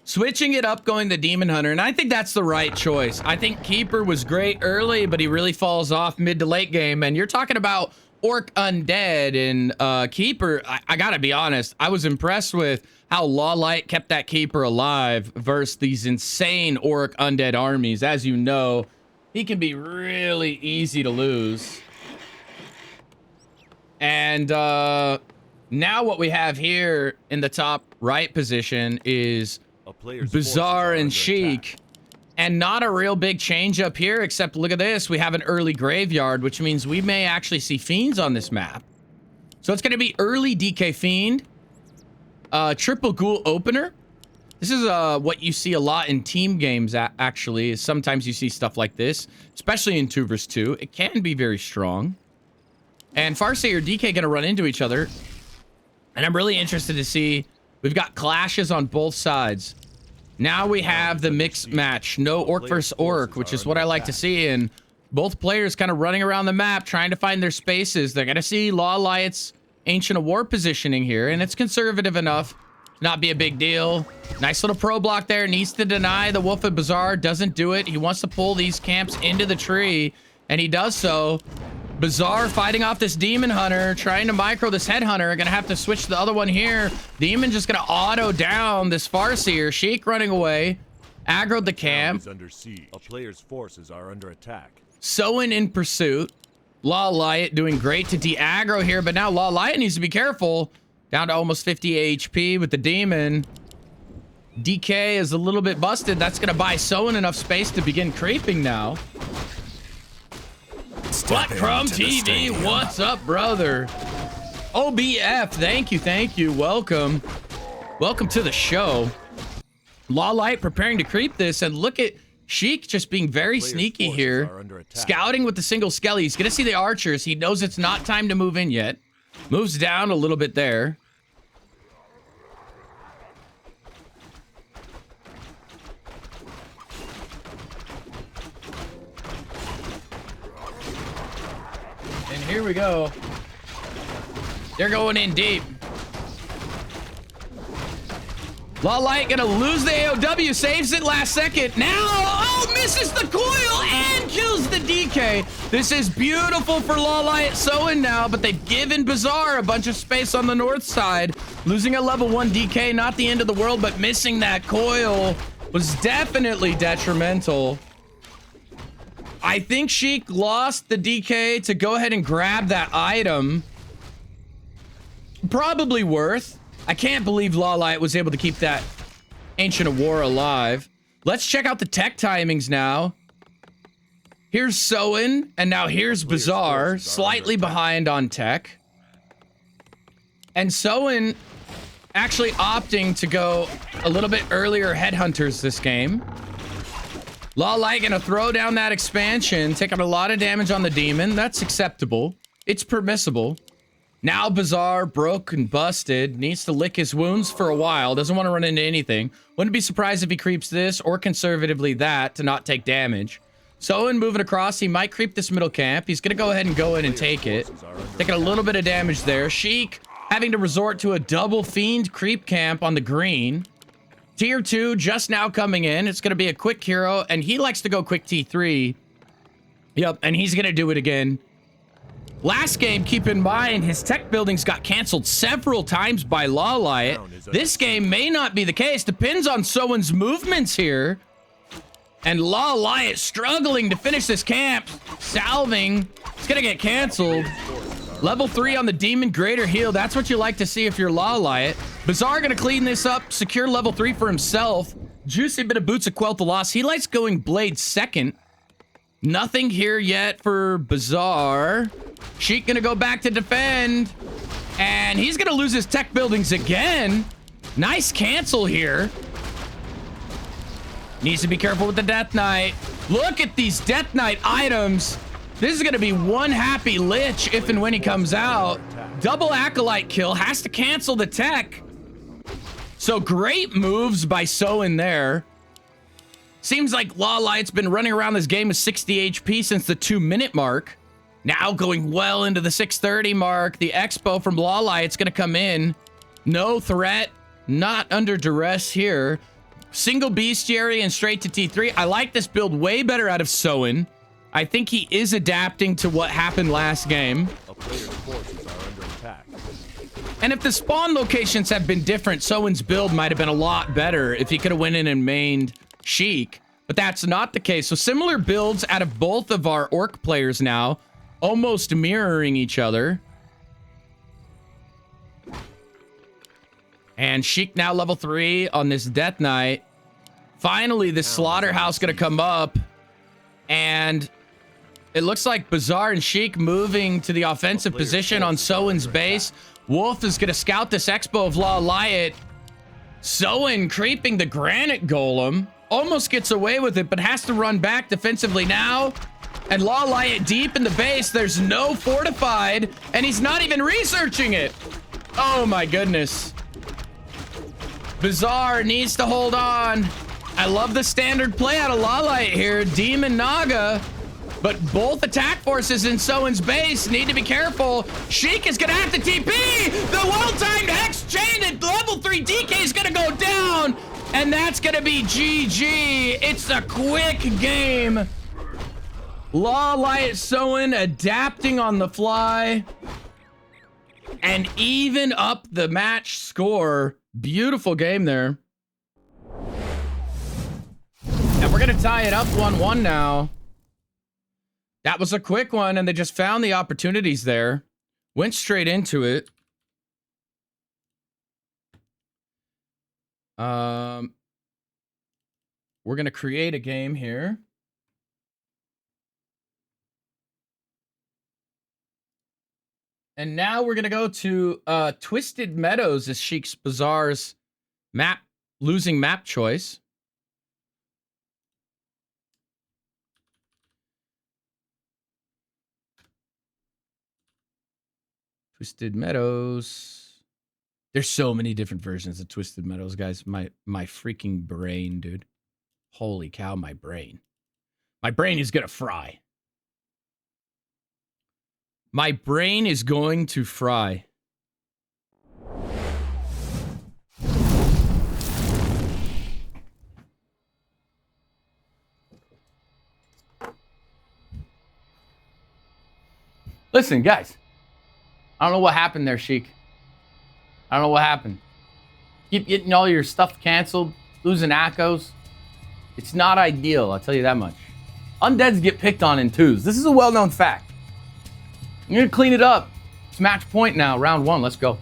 Switching it up, going the Demon Hunter, and I think that's the right choice. I think Keeper was great early, but he really falls off mid to late game. And you're talking about Orc Undead and Keeper. I gotta be honest, I was impressed with how Lawliet kept that Keeper alive versus these insane Orc Undead armies. As you know, he can be really easy to lose. And now what we have here in the top right position is Bizzare and Sheik. And not a real big change up here, except look at this. We have an early graveyard, which means we may actually see fiends on this map. So it's going to be early DK Fiend. Triple Ghoul opener. This is what you see a lot in team games, actually. Sometimes you see stuff like this, especially in 2 vs 2. It can be very strong. And Farseer or DK going to run into each other. And I'm really interested to see. We've got clashes on both sides. Now we have the mixed match. No Orc versus Orc, which is what I like to see. And both players kind of running around the map, trying to find their spaces. They're going to see Lawliet's Ancient of War positioning here. And it's conservative enough. Not be a big deal. Nice little pro block there. Needs to deny the Wolf of Bizzare. Doesn't do it. He wants to pull these camps into the tree. And he does so. Bizzare fighting off this Demon Hunter. Trying to micro this Headhunter. Gonna have to switch to the other one here. Demon just gonna auto down this Farseer. Sheik running away. Aggroed the camp. Under siege. A player's forces are under attack. Soin in pursuit. Lawliet doing great to de-aggro here. But now Lawliet needs to be careful. Down to almost 50 HP with the Demon. DK is a little bit busted. That's going to buy Soin enough space to begin creeping now. What Crumb TV? What's up, brother? OBF, thank you. Welcome. Welcome to the show. Lawliet preparing to creep this. And look at Sheik just being very sneaky here. Scouting with the single skelly. He's going to see the archers. He knows it's not time to move in yet. Moves down a little bit there. And here we go. They're going in deep. Lawliet gonna lose the AOW, saves it last second. Now, oh, misses the coil and kills the DK. This is beautiful for Lawliet Soin now, but they've given Bizzare a bunch of space on the north side. Losing a level 1 DK, not the end of the world, but missing that coil was definitely detrimental. I think Sheik lost the DK to go ahead and grab that item. Probably worth. I can't believe Lawliet was able to keep that Ancient of War alive. Let's check out the tech timings now. Here's Soin, and now here's Bizzare, slightly behind on tech. And Soin actually opting to go a little bit earlier Headhunters this game. Lawliet gonna throw down that expansion, taking a lot of damage on the Demon. That's acceptable. It's permissible. Now Bizzare, broke and busted, needs to lick his wounds for a while, doesn't want to run into anything. Wouldn't be surprised if he creeps this, or conservatively that, to not take damage. Soin moving across, he might creep this middle camp. He's going to go ahead and go in and take it. Taking a little bit of damage there. Sheik having to resort to a double Fiend creep camp on the green. Tier 2 just now coming in. It's going to be a quick hero, and he likes to go quick T3. Yep, and he's going to do it again. Last game, keep in mind, his tech buildings got canceled several times by Lawliet. This game may not be the case. Depends on Soin's movements here. And Lawliet struggling to finish this camp. Salving. It's going to get canceled. Level 3 on the Demon, greater heal. That's what you like to see if you're Lawliet. Bizzare going to clean this up. Secure level 3 for himself. Juicy bit of boots to quell the loss. He likes going Blade second. Nothing here yet for Bizzare. Sheik gonna go back to defend. And he's gonna lose his tech buildings again. Nice cancel here. Needs to be careful with the Death Knight. Look at these Death Knight items. This is gonna be one happy Lich if and when he comes out. Double Acolyte kill. Has to cancel the tech. So great moves by Soin there. Seems like Lawliet's been running around this game with 60 HP since the 2-minute mark. Now going well into the 630 mark. The Expo from Lawliet's going to come in. No threat. Not under duress here. Single Bestiary and straight to T3. I like this build way better out of Soin. I think he is adapting to what happened last game. And if the spawn locations have been different, Soin's build might have been a lot better if he could have went in and mained Sheik. But that's not the case. So similar builds out of both of our Orc players now. Almost mirroring each other. And Sheik now level 3 on this Death Knight. Finally, this Slaughterhouse gonna come up. And It looks like Bizzare and Sheik moving to the offensive position on Soin's base. Wolf is going to scout this expo of Lawliet. Soin creeping the granite golem. Almost gets away with it, but has to run back defensively now. And Lawliet deep in the base. There's no fortified, and he's not even researching it. Oh my goodness. Bizzare needs to hold on. I love the standard play out of Lawliet here. Demon Naga. But both attack forces in Soin's base need to be careful. Sheik is going to have to TP. The well-timed Hex Chain at level 3 DK is going to go down. And that's going to be GG. It's a quick game. Lawliet Soin adapting on the fly. And even up the match score. Beautiful game there. And we're going to tie it up 1-1 now. That was a quick one, and they just found the opportunities there. Went straight into it. We're going to create a game here. And now we're going to go to Twisted Meadows as Sheik's Bizzare's losing map choice. Twisted Meadows. There's so many different versions of Twisted Meadows, guys. My freaking brain, dude. Holy cow, my brain. My brain is going to fry. My brain is going to fry. Listen, guys. I don't know what happened there, Sheik. I don't know what happened. Keep getting all your stuff canceled, losing Akos. It's not ideal, I'll tell you that much. Undeads get picked on in twos. This is a well-known fact. I'm gonna clean it up. It's match point now, round 1. Let's go.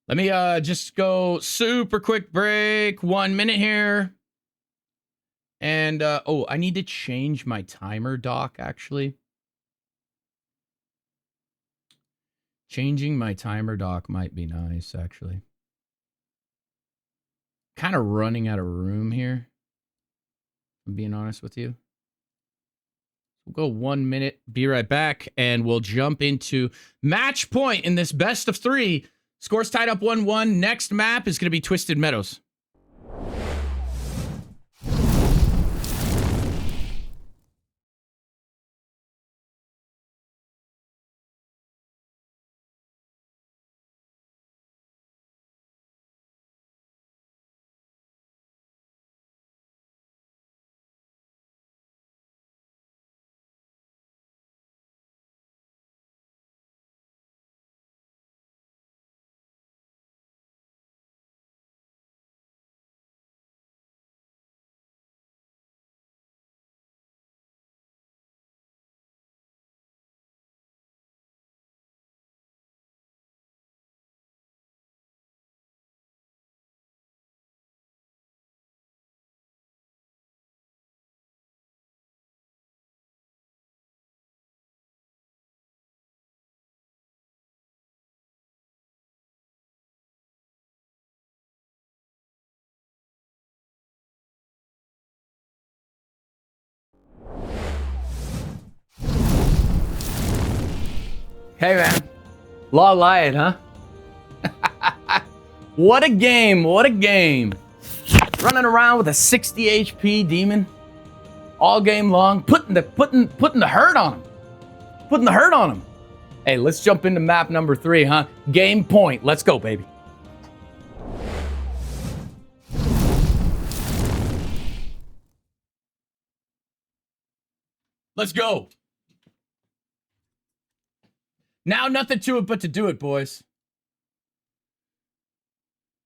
Let me just go super quick break. 1 minute here. And, oh, I need to change my timer dock, actually. Changing my timer dock might be nice, actually. Kind of running out of room here. I'm being honest with you. We'll go 1 minute, be right back, and we'll jump into match point in this best of 3. Scores tied up 1-1. Next map is going to be Twisted Meadows. Hey, man. Lawliet, huh? What a game. What a game. Running around with a 60 HP demon all game long, putting the hurt on him. Putting the hurt on him. Hey, let's jump into map number 3, huh? Game point. Let's go, baby. Let's go. Now nothing to it but to do it, boys.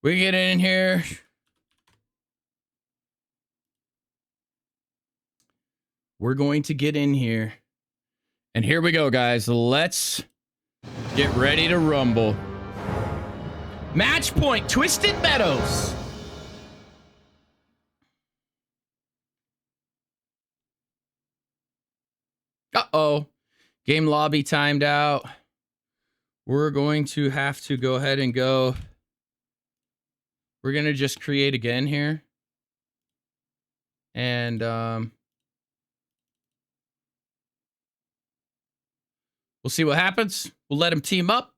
We get in here. We're going to get in here. And here we go, guys. Let's get ready to rumble. Match point, Twisted Meadows. Uh-oh. Game lobby timed out. We're going to have to go ahead and go. We're going to just create again here. And we'll see what happens. We'll let them team up.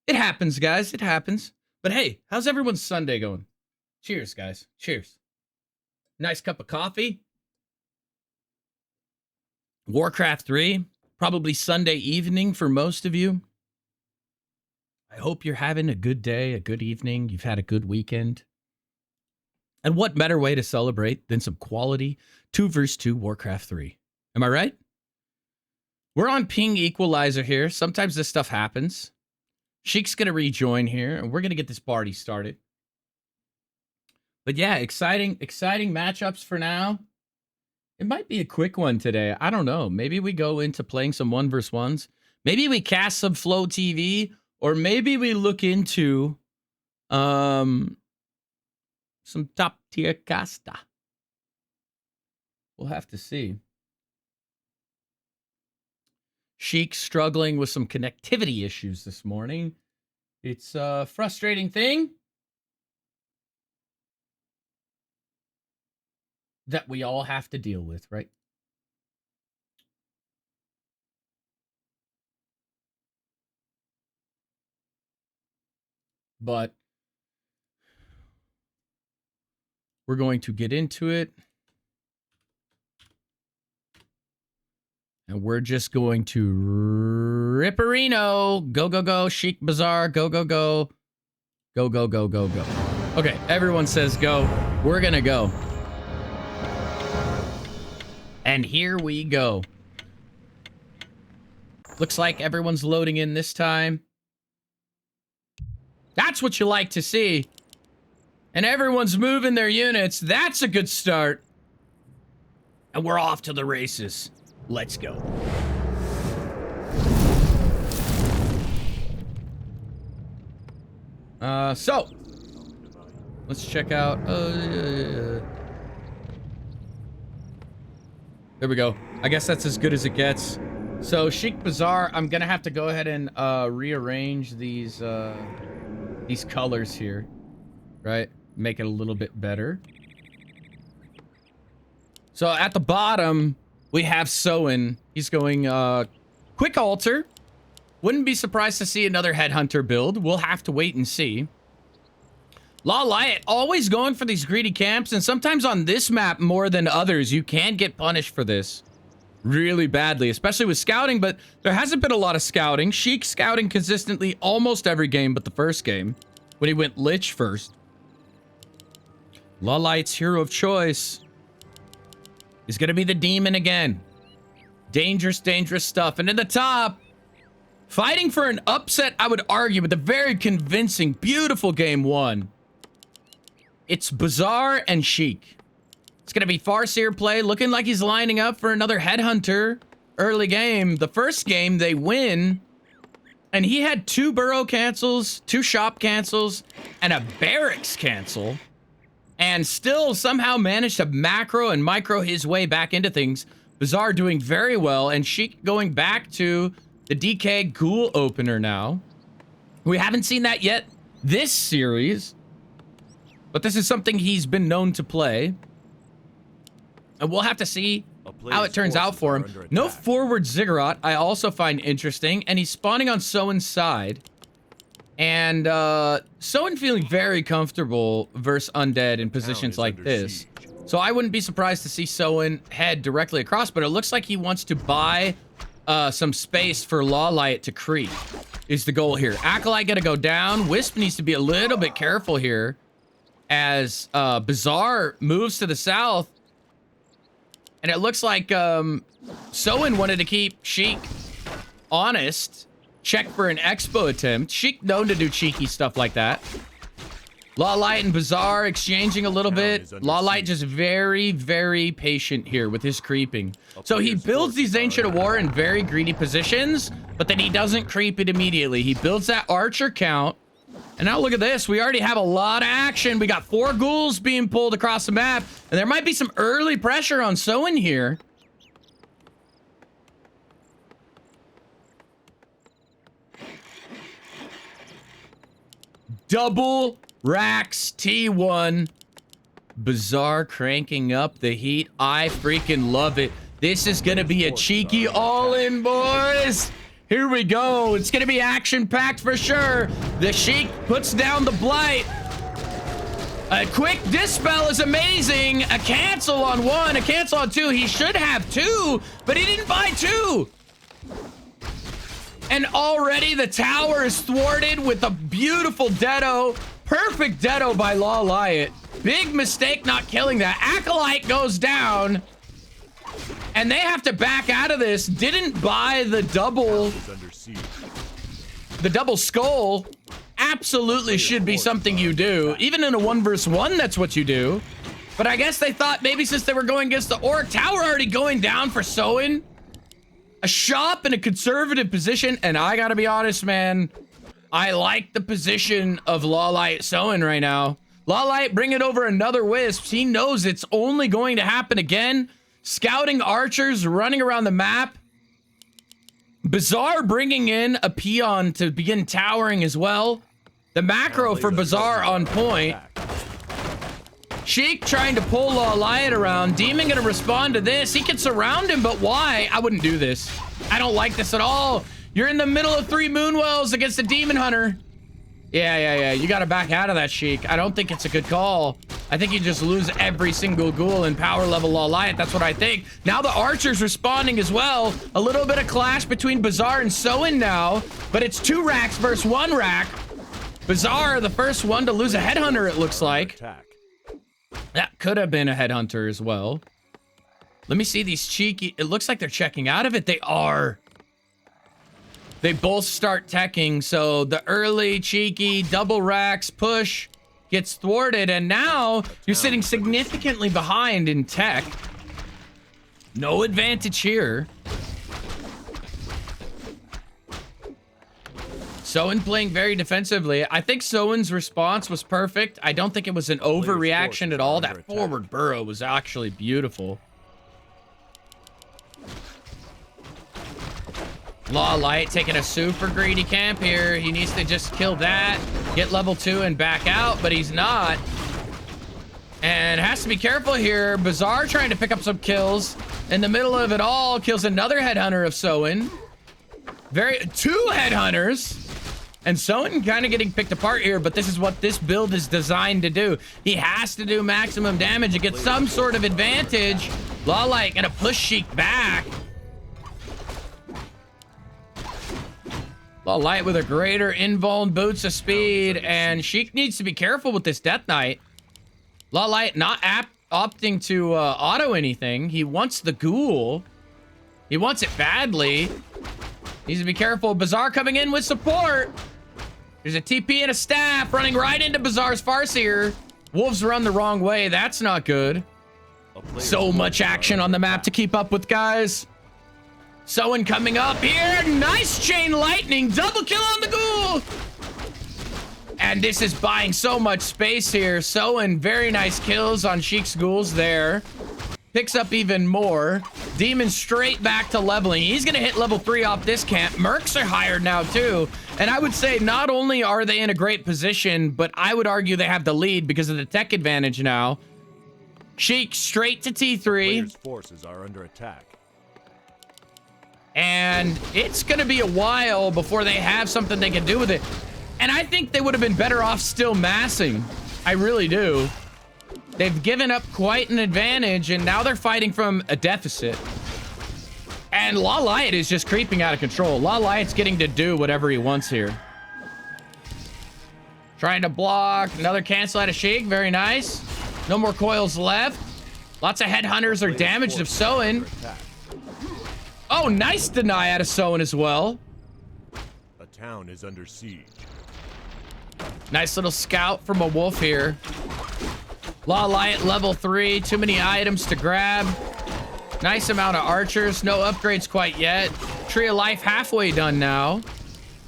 It happens, guys. It happens. But hey, how's everyone's Sunday going? Cheers, guys. Cheers. Nice cup of coffee. Warcraft 3. Probably Sunday evening for most of you. I hope you're having a good day, a good evening. You've had a good weekend. And what better way to celebrate than some quality 2v2 Warcraft 3? Am I right? We're on ping equalizer here. Sometimes this stuff happens. Sheik's going to rejoin here, and we're going to get this party started. But yeah, exciting matchups for now. It might be a quick one today. I don't know. Maybe we go into playing some 1v1s. Maybe we cast some Flow TV, or maybe we look into some top tier casta. We'll have to see. Sheik struggling with some connectivity issues this morning. It's a frustrating thing that we all have to deal with, right? But we're going to get into it. And we're just going to Ripperino. Go, go, go. Sheik Bizzare. Go, go, go. Go, go, go, go, go. Okay, everyone says go. We're going to go. And here we go. Looks like everyone's loading in this time. That's what you like to see. And everyone's moving their units. That's a good start. And we're off to the races. Let's go. So let's check out. There we go. I guess that's as good as it gets. So Sheik Bizzare, I'm gonna have to go ahead and rearrange these colors here, right? Make it a little bit better. So at the bottom, we have Soin. He's going quick altar. Wouldn't be surprised to see another headhunter build. We'll have to wait and see. Lawliet always going for these greedy camps, and sometimes on this map more than others, you can get punished for this really badly, especially with scouting, but there hasn't been a lot of scouting. Sheik scouting consistently almost every game but the first game, when he went Lich first. Lawliet's hero of choice is going to be the demon again. Dangerous, dangerous stuff. And in the top, fighting for an upset, I would argue, with a very convincing, beautiful game one. It's Bizzare and Sheik. It's going to be Farseer play, looking like he's lining up for another headhunter early game. The first game, they win, and he had 2 burrow cancels, 2 shop cancels, and a barracks cancel, and still somehow managed to macro and micro his way back into things. Bizzare doing very well, and Sheik going back to the DK Ghoul opener now. We haven't seen that yet this series, but this is something he's been known to play. And we'll have to see how it turns out for him. No forward Ziggurat, I also find interesting, and he's spawning on Soin's side. And Soin feeling very comfortable versus Undead in positions like this. So I wouldn't be surprised to see Soin head directly across, but it looks like he wants to buy some space for Lawliet to creep, is the goal here. Acolyte gonna go down. Wisp needs to be a little bit careful here as Bizzare moves to the south. And it looks like Soin wanted to keep Sheik honest. check for an expo attempt. Sheik known to do cheeky stuff like that. Lawliet and Bizzare exchanging a little bit. Lawliet just very, very patient here with his creeping. So he builds these Ancient of War in very greedy positions, but then he doesn't creep it immediately. He builds that archer count. And now look at this. We already have a lot of action. We got 4 ghouls being pulled across the map. And there might be some early pressure on Soin here. Double racks T1. Bizzare cranking up the heat. I freaking love it. This is going to be a cheeky all-in, boys. Here we go. It's going to be action-packed for sure. The Sheik puts down the blight. A quick dispel is amazing. A cancel on 1, a cancel on 2. He should have 2, but he didn't buy 2. And already the tower is thwarted with a beautiful deado. Perfect deado by Lawliet. Big mistake not killing that. Acolyte goes down. And they have to back out of this. Didn't buy the double. The double skull. Absolutely should be something you do. Even in a 1 versus 1, that's what you do. But I guess they thought maybe since they were going against the Orc, tower already going down for Soin. A shop in a conservative position. And I gotta be honest, man. I like the position of Lawliet Soin right now. Lawliet bringing over another Wisp. He knows it's only going to happen again. Scouting archers running around the map. Bizzare bringing in a peon to begin towering as well. The macro for Bizzare on point. Sheik trying to pull Lawliet around. Demon gonna respond to this. He can surround him, but why? I wouldn't do this. I don't like this at all. You're in the middle of 3 Moonwells against a Demon Hunter. Yeah. You gotta back out of that, Sheik. I don't think it's a good call. I think you just lose every single ghoul in power level Lawliet. That's what I think. Now the archer's responding as well. A little bit of clash between Bizzare and Soin now, but it's 2 racks versus 1 rack. Bizzare, the first one to lose a headhunter, it looks like. That could have been a headhunter as well. Let me see these cheeky. It looks like they're checking out of it. They are. They both start teching. So the early cheeky double racks push gets thwarted. And now you're sitting significantly behind in tech. No advantage here. Soin playing very defensively. I think Soin's response was perfect. I don't think it was an overreaction at all. That forward burrow was actually beautiful. Lawliet taking a super greedy camp here. He needs to just kill that, get level 2 and back out, but he's not. And has to be careful here. Bizzare trying to pick up some kills. In the middle of it all, kills another headhunter of Soin. 2 headhunters. And Soin kind of getting picked apart here, but this is what this build is designed to do. He has to do maximum damage to get some sort of advantage. Lawliet gonna push Sheik back. Lawliet with a greater invuln, boots of speed, and Sheik needs to be careful with this Death Knight. Lawliet not opting to auto anything. He wants the ghoul. He wants it badly. Needs to be careful. Bizzare coming in with support. There's a TP and a staff running right into Bizzare's Farseer. Wolves run the wrong way. That's not good. So much action on the map to keep up with, guys. Soin coming up here. Nice chain lightning. Double kill on the ghoul. And this is buying so much space here. Soin, very nice kills on Sheik's ghouls there. Picks up even more. Demon straight back to leveling. He's going to hit level 3 off this camp. Mercs are hired now too. And I would say not only are they in a great position, but I would argue they have the lead because of the tech advantage now. Sheik straight to T3. Players' forces are under attack. And it's going to be a while before they have something they can do with it. And I think they would have been better off still massing. I really do. They've given up quite an advantage, and now they're fighting from a deficit. And Lawliet is just creeping out of control. Lawliet's getting to do whatever he wants here. Trying to block. Another cancel out of Sheik. Very nice. No more coils left. Lots of headhunters are damaged of Soin. Oh, nice deny out of Soin as well. town is under siege. Nice little scout from a wolf here. Lawliet level 3. Too many items to grab. Nice amount of archers. No upgrades quite yet. Tree of Life halfway done now.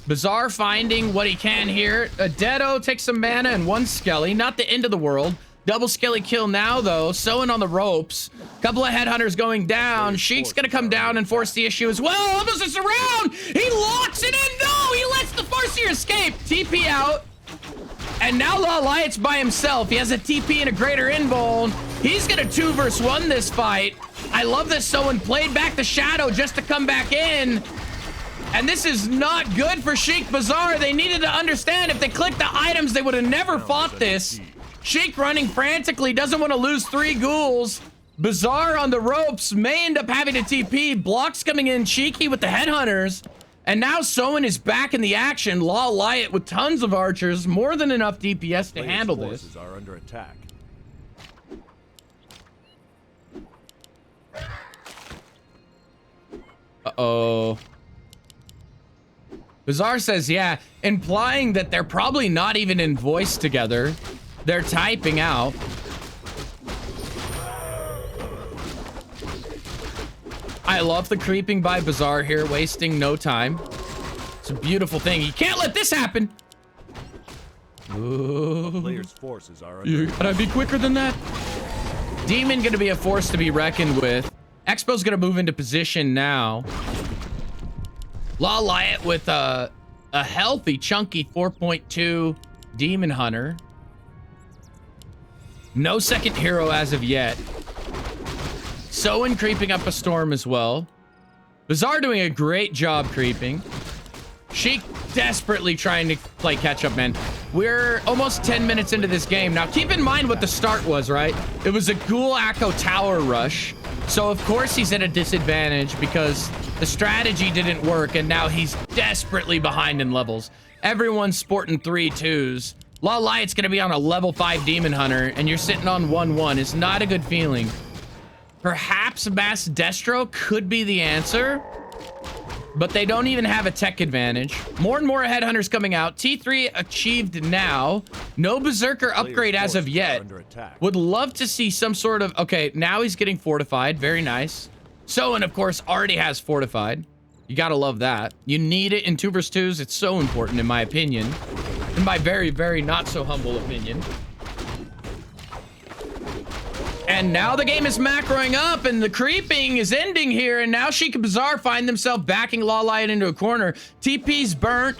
Bizzare finding what he can here. A Deado takes some mana and 1 Skelly. Not the end of the world. Double Skelly kill now, though. Soin on the ropes. Couple of headhunters going down. Sheik's going to come down and force the issue as well. Almost a surround. He locks it in. No, he lets the Farseer escape. TP out. And now Lawliet's by himself. He has a TP and a greater invuln. He's going to 2 versus 1 this fight. I love that Soin played back the shadow just to come back in. And this is not good for Sheik Bizzare. They needed to understand if they clicked the items, they would have never fought this. Sheik running frantically, doesn't want to lose 3 ghouls. Bizzare on the ropes, may end up having to TP. Blocks coming in cheeky with the headhunters. And now Soin is back in the action. Lawliet with tons of archers, more than enough DPS to handle this. Forces are under attack. Uh-oh. Bizzare says, yeah, implying that they're probably not even in voice together. They're typing out. I love the creeping by Bizzare here, wasting no time. It's a beautiful thing. You can't let this happen. Ooh. Players' forces are under You attack. gotta be quicker than that. Demon gonna be a force to be reckoned with. Expo's gonna move into position now. Lawliet with a healthy, chunky 4.2 Demon Hunter. No second hero as of yet. Soin creeping up a storm as well. Bizzare doing a great job creeping. Sheik desperately trying to play catch up, man. We're almost 10 minutes into this game. Now, keep in mind what the start was, right? It was a Ghoul Echo Tower rush. So, of course, he's at a disadvantage because the strategy didn't work, and now he's desperately behind in levels. Everyone's sporting 3-2s. Lawliet's going to be on a level 5 Demon Hunter, and you're sitting on 1-1. It's not a good feeling. Perhaps Mass Destro could be the answer, but they don't even have a tech advantage. More and more headhunters coming out. T3 achieved now. No Berserker upgrade as of yet. Would love to see some sort of... Okay, now he's getting fortified. Very nice. Soin, of course, already has fortified. You gotta love that. You need it in 2 vs 2s. It's so important, in my opinion. In my very, very not so humble opinion. And now the game is macroing up and the creeping is ending here. And now Sheik and Bizzare find themselves backing Lawliet into a corner. TP's burnt.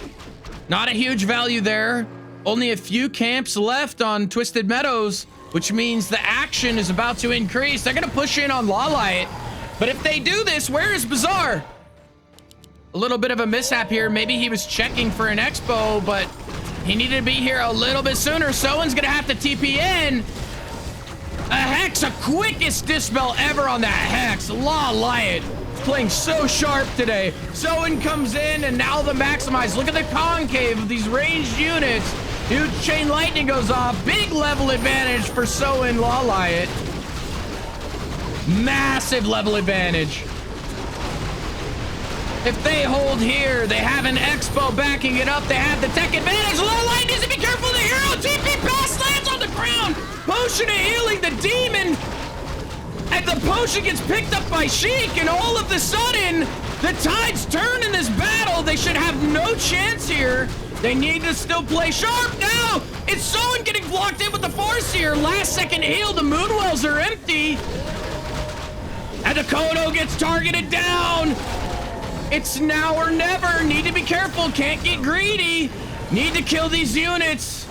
Not a huge value there. Only a few camps left on Twisted Meadows, which means the action is about to increase. They're going to push in on Lawliet. But if they do this, where is Bizzare? A little bit of a mishap here. Maybe he was checking for an expo, but he needed to be here a little bit sooner. Someone's going to have to TP in. A Hex, a quickest dispel ever on that Hex. Lawliet playing so sharp today. Soin comes in and now the maximize. Look at the concave of these ranged units. Huge chain lightning goes off. Big level advantage for Soin Lawliet. Massive level advantage. If they hold here, they have an expo backing it up. They have the tech advantage. Lawliet needs to be careful. The hero TP pass lands on the ground. Potion of healing the demon. And the potion gets picked up by Sheik. And all of a sudden, the tides turn in this battle. They should have no chance here. They need to still play sharp now. It's Soin getting blocked in with the Farseer. Last second heal. The Moonwells are empty. And the Kodo gets targeted down. It's now or never. Need to be careful. Can't get greedy. Need to kill these units.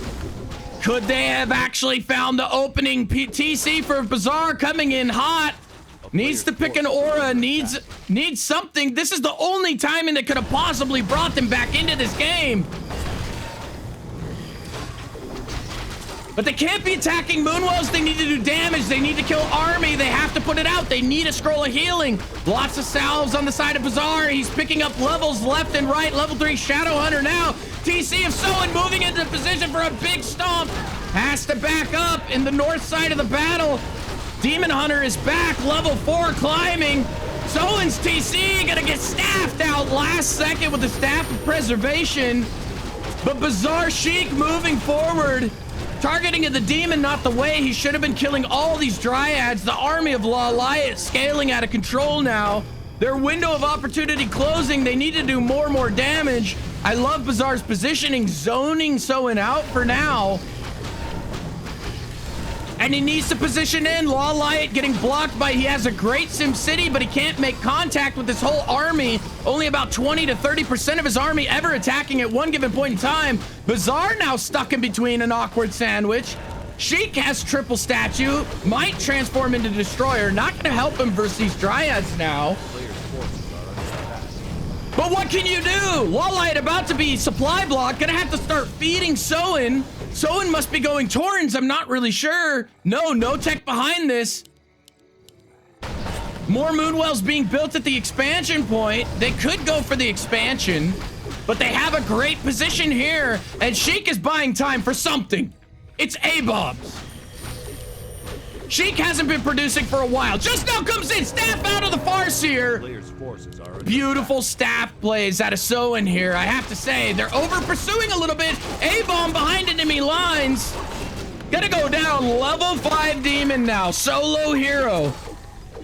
Could they have actually found the opening TC for Bizzare coming in hot? Needs to pick an aura. Needs something. This is the only timing that could have possibly brought them back into this game. But they can't be attacking Moonwells. They need to do damage. They need to kill army. They have to put it out. They need a scroll of healing. Lots of salves on the side of Bizzare. He's picking up levels left and right. Level 3 Shadow Hunter now. TC of Soin moving into position for a big stomp. Has to back up in the north side of the battle. Demon Hunter is back. Level 4 climbing. Soin's TC gonna get staffed out last second with the staff of preservation. But Bizzare Sheik moving forward, targeting at the demon, not the way. He should have been killing all these dryads. The army of Lawliet scaling out of control now. Their window of opportunity closing. They need to do more and more damage. I love Bizzare's positioning, zoning Soin out for now. And he needs to position in. Lawliet getting blocked by, he has a great Sim City, but he can't make contact with his whole army. Only about 20 to 30% of his army ever attacking at one given point in time. Bizzare now stuck in between an awkward sandwich. Sheik has triple statue, might transform into destroyer. Not gonna help him versus these dryads now. But what can you do? Lawliet about to be supply block, gonna have to start feeding Soin. Soin must be going Torrens, I'm not really sure. No tech behind this. More Moonwells being built at the expansion point. They could go for the expansion, but they have a great position here, and Sheik is buying time for something. It's A-bombs. Sheik hasn't been producing for a while. Just now comes in, staff out of the Farseer. Beautiful staff plays out of Soin here. I have to say, they're over pursuing a little bit. A-bomb behind enemy lines. Gonna go down, level 5 demon now, solo hero.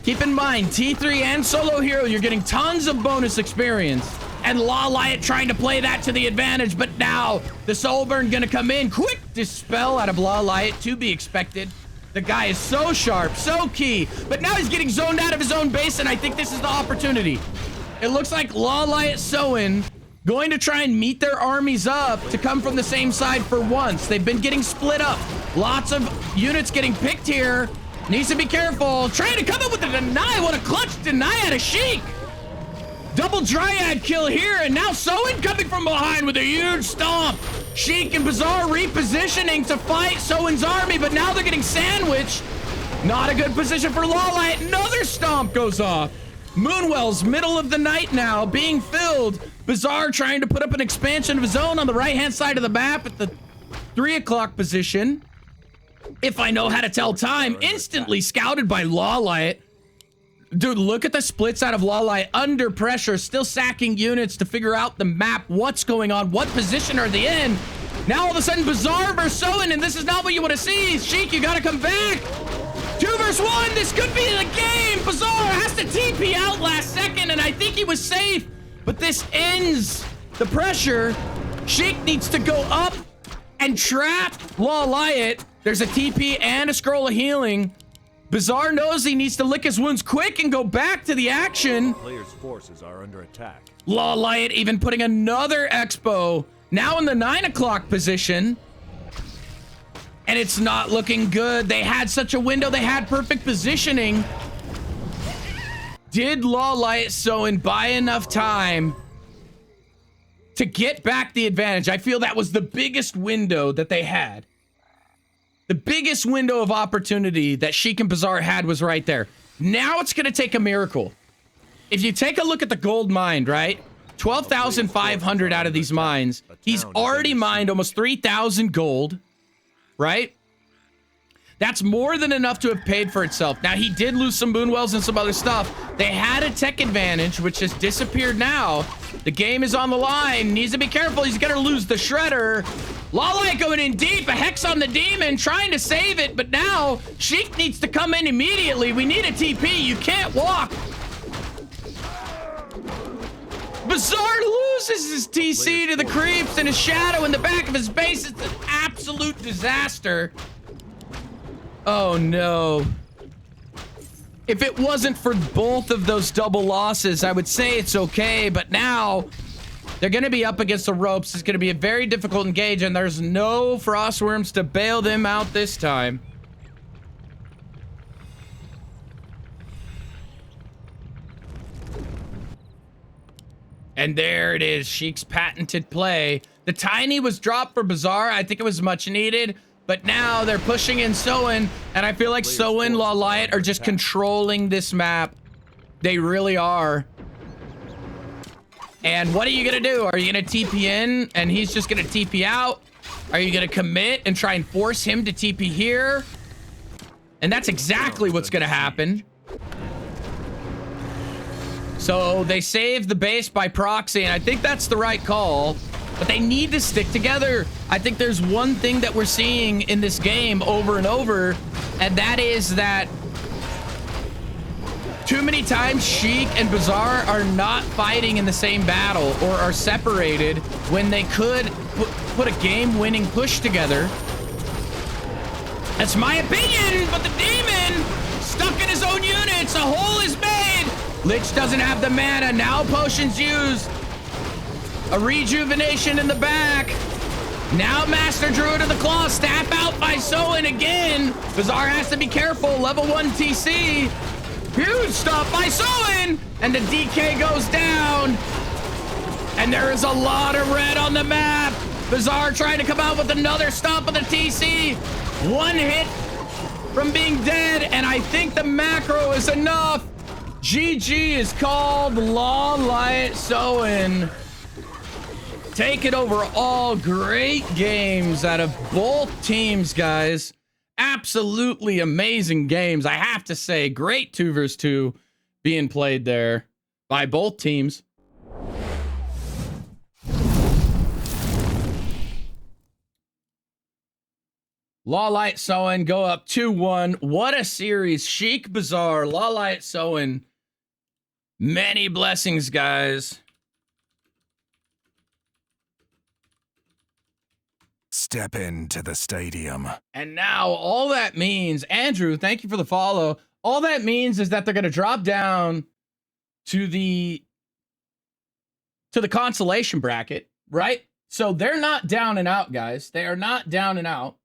Keep in mind, T3 and solo hero, you're getting tons of bonus experience. And Lawliet trying to play that to the advantage, but now the Soulburn gonna come in. Quick dispel out of Lawliet, to be expected. The guy is so sharp, so key, but now he's getting zoned out of his own base, and I think this is the opportunity. It looks like Lawliet Soin going to try and meet their armies up to come from the same side for once. They've been getting split up. Lots of units getting picked here. Needs to be careful. Trying to come up with a deny. What a clutch deny out of Sheik. Double Dryad kill here, and now Soin coming from behind with a huge stomp. Sheik and Bizzare repositioning to fight Soin's army, but now they're getting sandwiched. Not a good position for Lawliet. Another stomp goes off. Moonwell's middle of the night now being filled. Bizzare trying to put up an expansion of his own on the right-hand side of the map at the 3 o'clock position. If I know how to tell time, instantly scouted by Lawliet. Dude, look at the splits out of Lawliet under pressure, still sacking units to figure out the map, what's going on, what position are they in. Now all of a sudden Bizzare versus Soin, and this is not what you want to see. Sheik, you gotta come back. 2 versus 1, this could be the game. Bizzare has to TP out last second, and I think he was safe, but this ends the pressure. Sheik needs to go up and trap Lawliet. There's a TP and a scroll of healing. Bizzare knows he needs to lick his wounds quick and go back to the action. Players' forces are under attack. Lawliet even putting another expo, now in the 9 o'clock position. And it's not looking good. They had such a window. They had perfect positioning. Did Lawliet Soin buy enough time to get back the advantage? I feel that was the biggest window that they had. The biggest window of opportunity that Sheik and Bizzare had was right there. Now it's going to take a miracle. If you take a look at the gold mine, right? 12,500 out of these mines. He's already mined almost 3,000 gold, right? That's more than enough to have paid for itself. Now, he did lose some Moonwells and some other stuff. They had a tech advantage, which has disappeared now. The game is on the line. Needs to be careful. He's going to lose the Shredder. Lawliet going in deep. A Hex on the Demon, trying to save it. But now, Sheik needs to come in immediately. We need a TP. You can't walk. Bizzare loses his TC to the creeps and his shadow in the back of his base. It's an absolute disaster. Oh, no. If it wasn't for both of those double losses, I would say it's okay. But now, they're going to be up against the ropes. It's going to be a very difficult engage, and there's no Frostworms to bail them out this time. And there it is, Sheik's patented play. The Tiny was dropped for Bizzare. I think it was much needed. But now they're pushing in Soin, and I feel like Soin, Lawliet are just controlling this map. They really are. And what are you going to do? Are you going to TP in, and he's just going to TP out? Are you going to commit and try and force him to TP here? And that's exactly what's going to happen. So they saved the base by proxy, and I think that's the right call. But they need to stick together. I think there's one thing that we're seeing in this game over and over, and that is that too many times Sheik and Bizzare are not fighting in the same battle or are separated when they could put a game-winning push together. That's my opinion, but the demon stuck in his own units. A hole is made. Lich doesn't have the mana. Now potions used. A rejuvenation in the back. Now Master Druid of the Claw. Staff out by Soin again. Bizzare has to be careful. Level 1 TC. Huge stop by Soin. And the DK goes down. And there is a lot of red on the map. Bizzare trying to come out with another stop of the TC. One hit from being dead. And I think the macro is enough. GG is called. Lawliet Soin. Take it over all. Great games out of both teams, guys. Absolutely amazing games. I have to say, great 2 versus 2 being played there by both teams. Lawliet Soin go up 2-1. What a series. Sheik, Bizzare, Lawliet Soin. Many blessings, guys. Step into the stadium. And now all that means, Andrew, thank you for the follow. All that means is that they're going to drop down to the consolation bracket, right? So they're not down and out, guys. They are not down and out.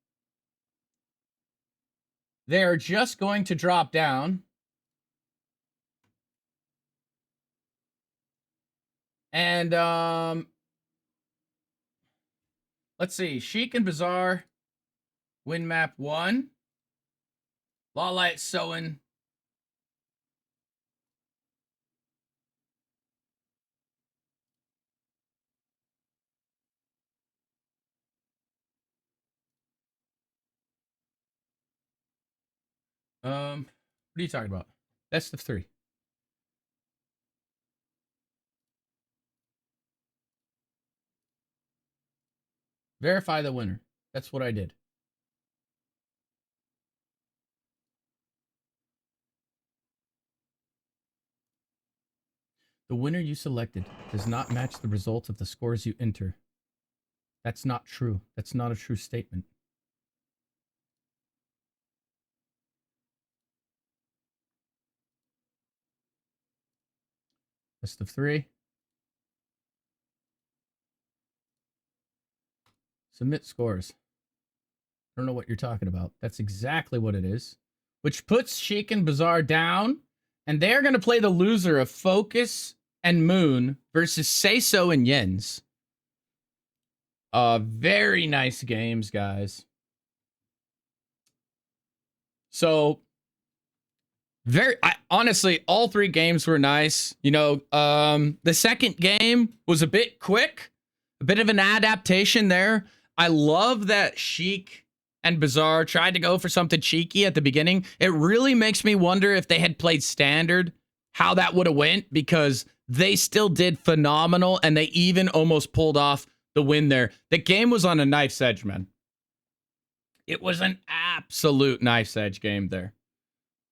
They're just going to drop down. And let's see. Sheik and Bizzare win map 1. Lawliet Soin. What are you talking about? Best of 3. Verify the winner. That's what I did. The winner you selected does not match the results of the scores you enter. That's not true. That's not a true statement. Best of 3. Submit scores. I don't know what you're talking about. That's exactly what it is. Which puts Sheik and Bizzare down. And they're going to play the loser of Focus and Moon versus Seiso and Jens. Very nice games, guys. So, honestly, all 3 games were nice. You know, the second game was a bit quick. A bit of an adaptation there. I love that Sheik and Bizzare tried to go for something cheeky at the beginning. It really makes me wonder if they had played standard, how that would have went, because they still did phenomenal, and they even almost pulled off the win there. The game was on a knife's edge, man. It was an absolute knife's edge game there.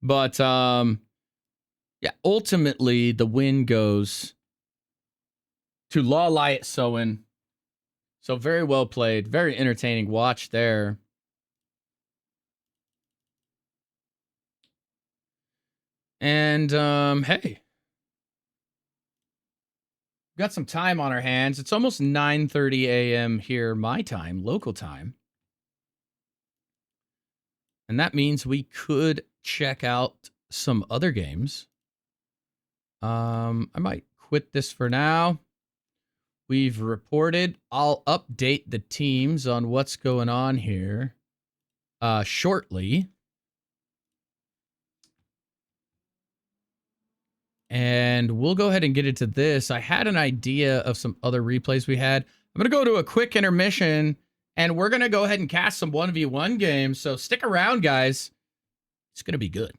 But, yeah, ultimately, the win goes to Lawliet Soin. So very well played, very entertaining watch there. And hey, got some time on our hands. It's almost 9:30 a.m. here, my time, local time. And that means we could check out some other games. I might quit this for now. We've reported. I'll update the teams on what's going on here shortly. And we'll go ahead and get into this. I had an idea of some other replays we had. I'm going to go to a quick intermission, and we're going to go ahead and cast some 1v1 games. So stick around, guys. It's going to be good.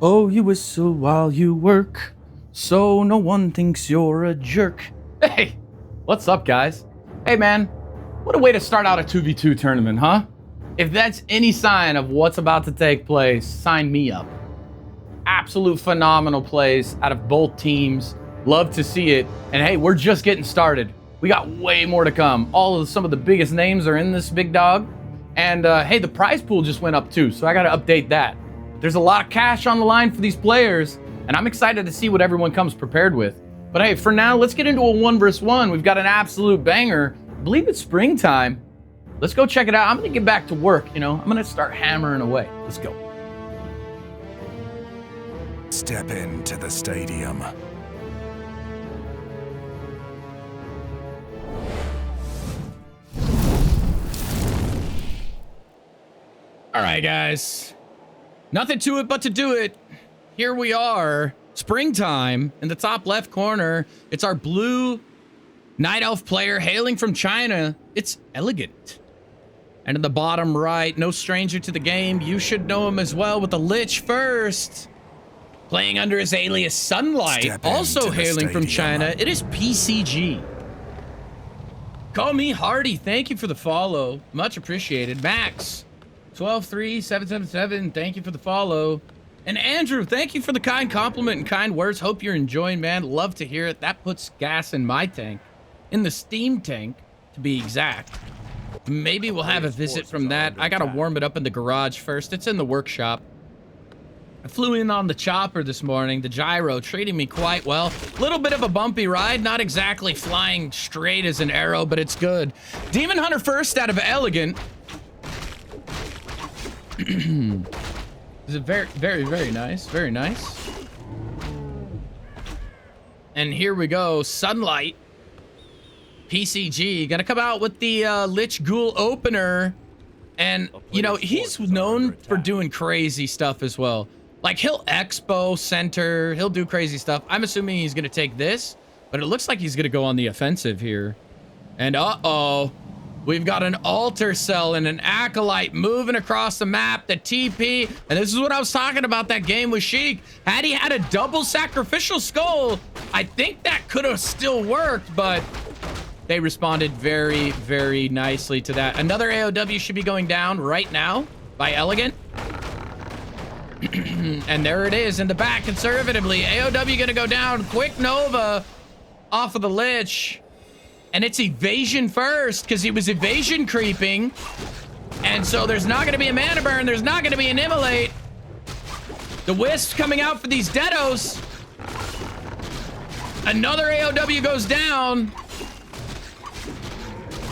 Oh, you whistle while you work, so no one thinks you're a jerk. Hey, what's up, guys? Hey, man, what a way to start out a 2v2 tournament, huh? If that's any sign of what's about to take place, sign me up. Absolute phenomenal plays out of both teams. Love to see it. And hey, we're just getting started. We got way more to come. Some of the biggest names are in this big dog. And hey, the prize pool just went up too, so I gotta update that. There's a lot of cash on the line for these players, and I'm excited to see what everyone comes prepared with. But hey, for now, let's get into a 1v1. We've got an absolute banger. I believe it's springtime. Let's go check it out. I'm gonna get back to work, I'm gonna start hammering away. Let's go. Step into the stadium. All right, guys. Nothing to it but to do it. Here we are. Springtime. In the top left corner, it's our blue Night Elf player hailing from China. It's Elegant. And in the bottom right, no stranger to the game. You should know him as well with the Lich first. Playing under his alias Sunlight. Also hailing from China, it is PCG. Call me Hardy. Thank you for the follow. Much appreciated. Max. 123777, thank you for the follow. And Andrew, thank you for the kind compliment and kind words. Hope you're enjoying, man. Love to hear it. That puts gas in my tank. In the steam tank, to be exact. Maybe we'll have a visit from that. I gotta warm it up in the garage first. It's in the workshop. I flew in on the chopper this morning. The gyro treating me quite well. Little bit of a bumpy ride. Not exactly flying straight as an arrow, but it's good. Demon Hunter first out of Elegant. Is it very nice, very nice. And here we go, Sunlight. PCG gonna come out with the Lich Ghoul opener, and he's known for doing crazy stuff as well. Like he'll expo center, he'll do crazy stuff. I'm assuming he's gonna take this, but it looks like he's gonna go on the offensive here. And we've got an altar cell and an acolyte moving across the map, the TP. And this is what I was talking about that game with Sheik. Had he had a double sacrificial skull, I think that could have still worked, but they responded very, very nicely to that. Another AOW should be going down right now by Elegant. And there it is in the back conservatively. AOW gonna go down. Quick Nova off of the Lich. And it's evasion first, because he was evasion creeping. And so there's not going to be a mana burn. There's not going to be an immolate. The Wisps coming out for these Deados. Another AOW goes down.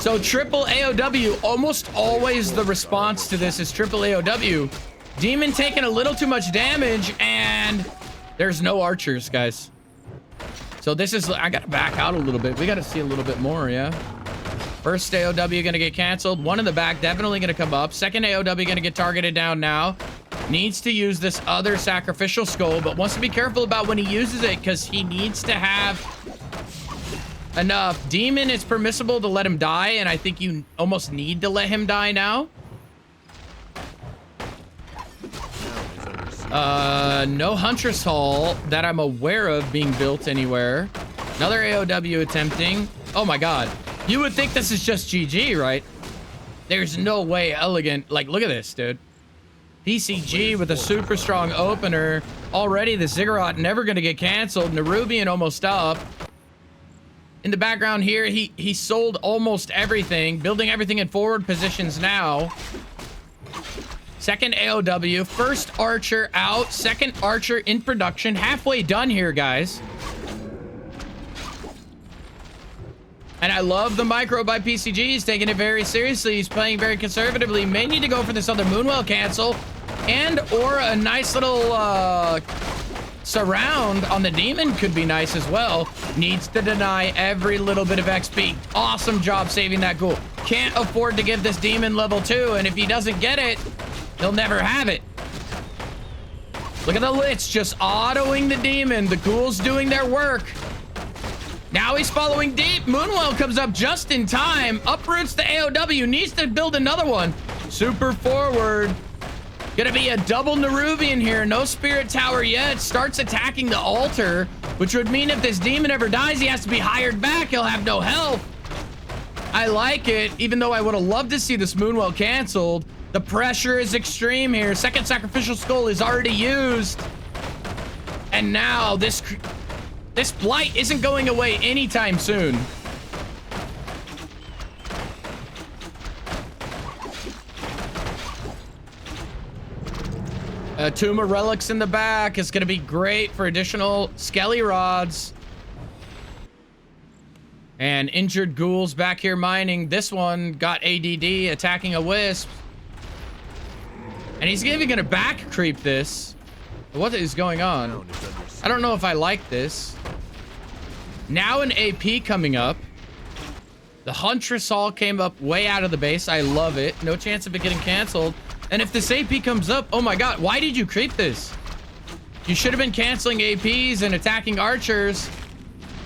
So triple AOW, almost always the response to this is triple AOW. Demon taking a little too much damage, and there's no archers, guys. So this is, I gotta back out a little bit. We gotta see a little bit more, yeah? First AOW gonna get canceled. One in the back definitely gonna come up. Second AOW gonna get targeted down now. Needs to use this other sacrificial skull, but wants to be careful about when he uses it because he needs to have enough. Demon, it's permissible to let him die, and I think you almost need to let him die now. No Huntress Hall that I'm aware of being built anywhere. Another AOW attempting. Oh my god. You would think this is just GG, right? There's no way Elegant. Like, look at this, dude. PCG with a super strong opener. Already the Ziggurat never going to get canceled. Nerubian almost up. In the background here, he sold almost everything. Building everything in forward positions now. Second AOW, first archer out, second archer in production. Halfway done here, guys. And I love the micro by PCG. He's taking it very seriously. He's playing very conservatively. May need to go for this other Moonwell cancel and or a nice little surround on the demon could be nice as well. Needs to deny every little bit of XP. Awesome job saving that ghoul. Can't afford to give this demon level 2, and if he doesn't get it, he'll never have it. Look at the Lich just autoing the demon. The ghouls doing their work. Now he's following deep. Moonwell comes up just in time. Uproots the AOW. Needs to build another one. Super forward. Gonna be a double Nerubian here. No spirit tower yet. Starts attacking the altar, which would mean if this demon ever dies, he has to be hired back. He'll have no health. I like it, even though I would have loved to see this Moonwell canceled. The pressure is extreme here. Second sacrificial skull is already used. And now this blight isn't going away anytime soon. Tomb of Relics in the back is going to be great for additional Skelly Rods. And injured ghouls back here mining. This one got ADD, attacking a wisp. And he's even going to back creep this. What is going on? I don't know if I like this. Now an AP coming up. The Huntress Hall came up way out of the base. I love it. No chance of it getting canceled. And if this AP comes up, oh my god, why did you creep this? You should have been canceling APs and attacking archers.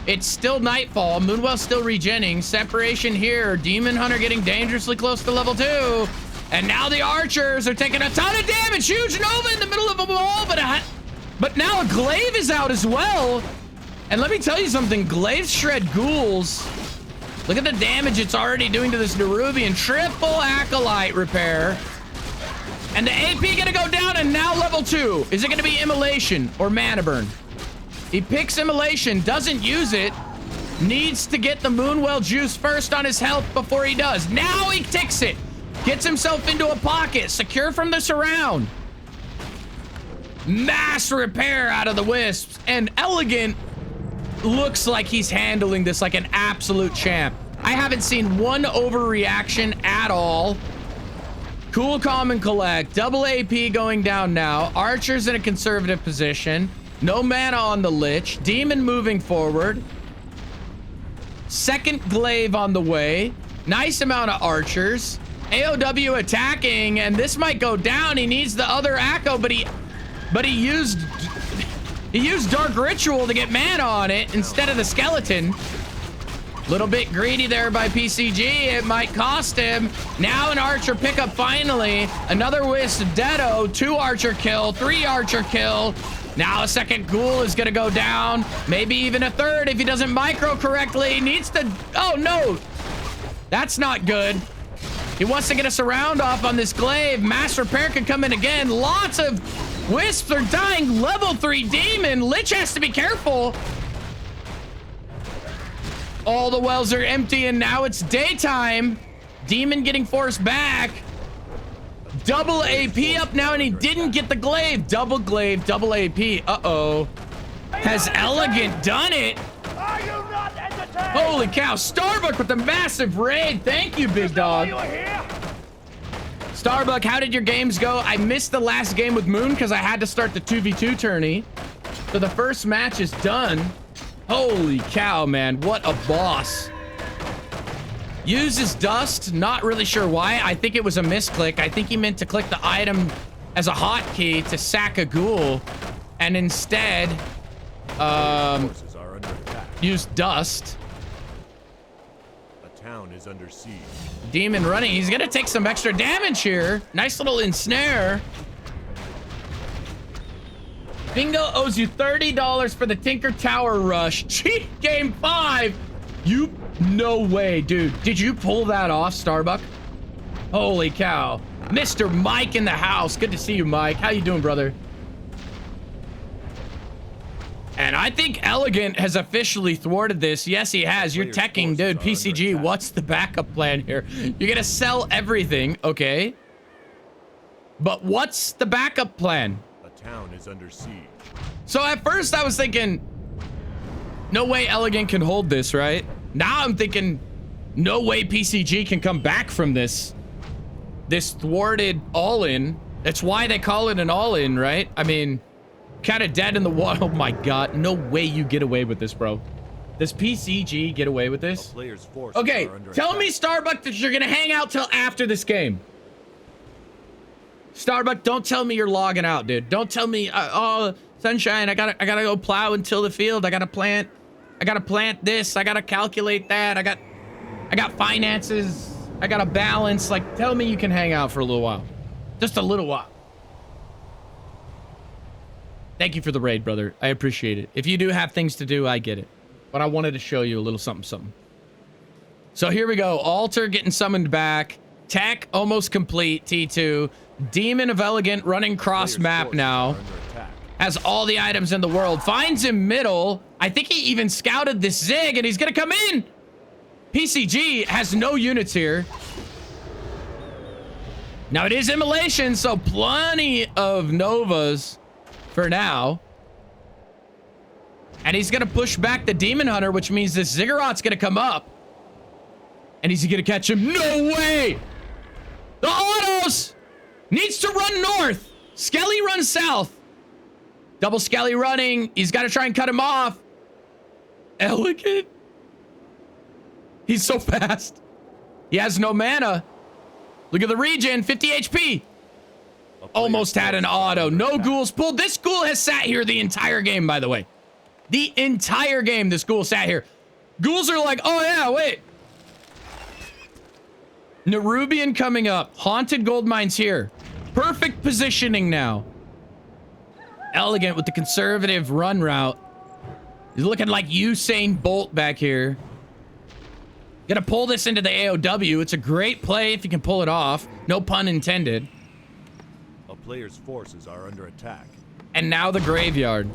It's still nightfall. Moonwell's still regenning. Separation here. Demon Hunter getting dangerously close to level 2. And now the archers are taking a ton of damage. Huge Nova in the middle of a wall, but now a glaive is out as well. And let me tell you something, glaives shred ghouls. Look at the damage it's already doing to this Nerubian. Triple Acolyte repair. And the AP gonna go down, and now level 2. Is it gonna be Immolation or Mana Burn? He picks Immolation, doesn't use it. Needs to get the Moonwell juice first on his health before he does. Now he ticks it. Gets himself into a pocket, secure from the surround. Mass repair out of the wisps. And Elegant looks like he's handling this like an absolute champ. I haven't seen one overreaction at all. Cool, calm, and collect. Double AP going down now. Archer's in a conservative position. No mana on the Lich. Demon moving forward. Second glaive on the way. Nice amount of archers. AOW attacking, and this might go down. He needs the other Acco, but he used Dark Ritual to get mana on it instead of the skeleton. Little bit greedy there by PCG. It might cost him. Now an archer pickup finally. Another Wisp Deado. 2 archer kill. 3 archer kill. Now a second ghoul is gonna go down. Maybe even a third if he doesn't micro correctly. Needs to... Oh, no. That's not good. He wants to get a surround off on this glaive. Mass repair can come in again. Lots of wisps are dying. Level 3 demon. Lich has to be careful. All the wells are empty, and now it's daytime. Demon getting forced back. Double AP up now, and he didn't get the glaive. Double glaive, double AP. Uh-oh. Has Elegant done it? Are you not entertained? Holy cow. Starbuck with the massive raid. Thank you, big dog. Starbuck, how did your games go? I missed the last game with Moon because I had to start the 2v2 tourney. So the first match is done. Holy cow, man. What a boss. Uses dust. Not really sure why. I think it was a misclick. I think he meant to click the item as a hotkey to sack a ghoul. And instead, use dust. A town is under siege. Demon running. He's going to take some extra damage here. Nice little ensnare. Bingo owes you $30 for the Tinker Tower rush. Cheat game 5. You, no way, dude. Did you pull that off, Starbuck? Holy cow. Mr. Mike in the house. Good to see you, Mike. How you doing, brother? And I think Elegant has officially thwarted this. Yes, he has. You're teching, dude. PCG, what's the backup plan here? You're gonna sell everything, okay? But what's the backup plan? Town is under siege. So at first I was thinking, no way Elegant can hold this, right? Now I'm thinking, no way PCG can come back from this thwarted all-in. That's why they call it an all-in, right? I mean, kind of dead in the water. Oh my god, no way you get away with this, bro. Does PCG get away with this? Okay, tell me, Starbuck, that you're gonna hang out till after this game. Starbuck, don't tell me you're logging out, dude. Don't tell me, oh, Sunshine, I gotta go plow and till the field. I gotta plant this. I gotta calculate that. I got finances. I gotta balance. Like, tell me you can hang out for a little while. Just a little while. Thank you for the raid, brother. I appreciate it. If you do have things to do, I get it. But I wanted to show you a little something, something. So here we go. Altar getting summoned back. Tech almost complete, T2. Demon of Elegant running cross map now. Has all the items in the world. Finds him middle. I think he even scouted this Zig, and he's going to come in. PCG has no units here. Now, it is immolation, so plenty of Novas for now. And he's going to push back the Demon Hunter, which means this Ziggurat's going to come up. And he's going to catch him. No way! The autos! Needs to run north. Skelly runs south. Double Skelly running. He's got to try and cut him off. Elegant. He's so fast. He has no mana. Look at the regen. 50 HP. Almost had an auto. No ghouls pulled. This ghoul has sat here the entire game, by the way. The entire game, this ghoul sat here. Ghouls are like, oh yeah, wait. Nerubian coming up. Haunted gold mines here. Perfect positioning now. Elegant with the conservative run route. He's looking like Usain Bolt back here. Gonna pull this into the AOW. It's a great play if you can pull it off. No pun intended. A player's forces are under attack. And now the graveyard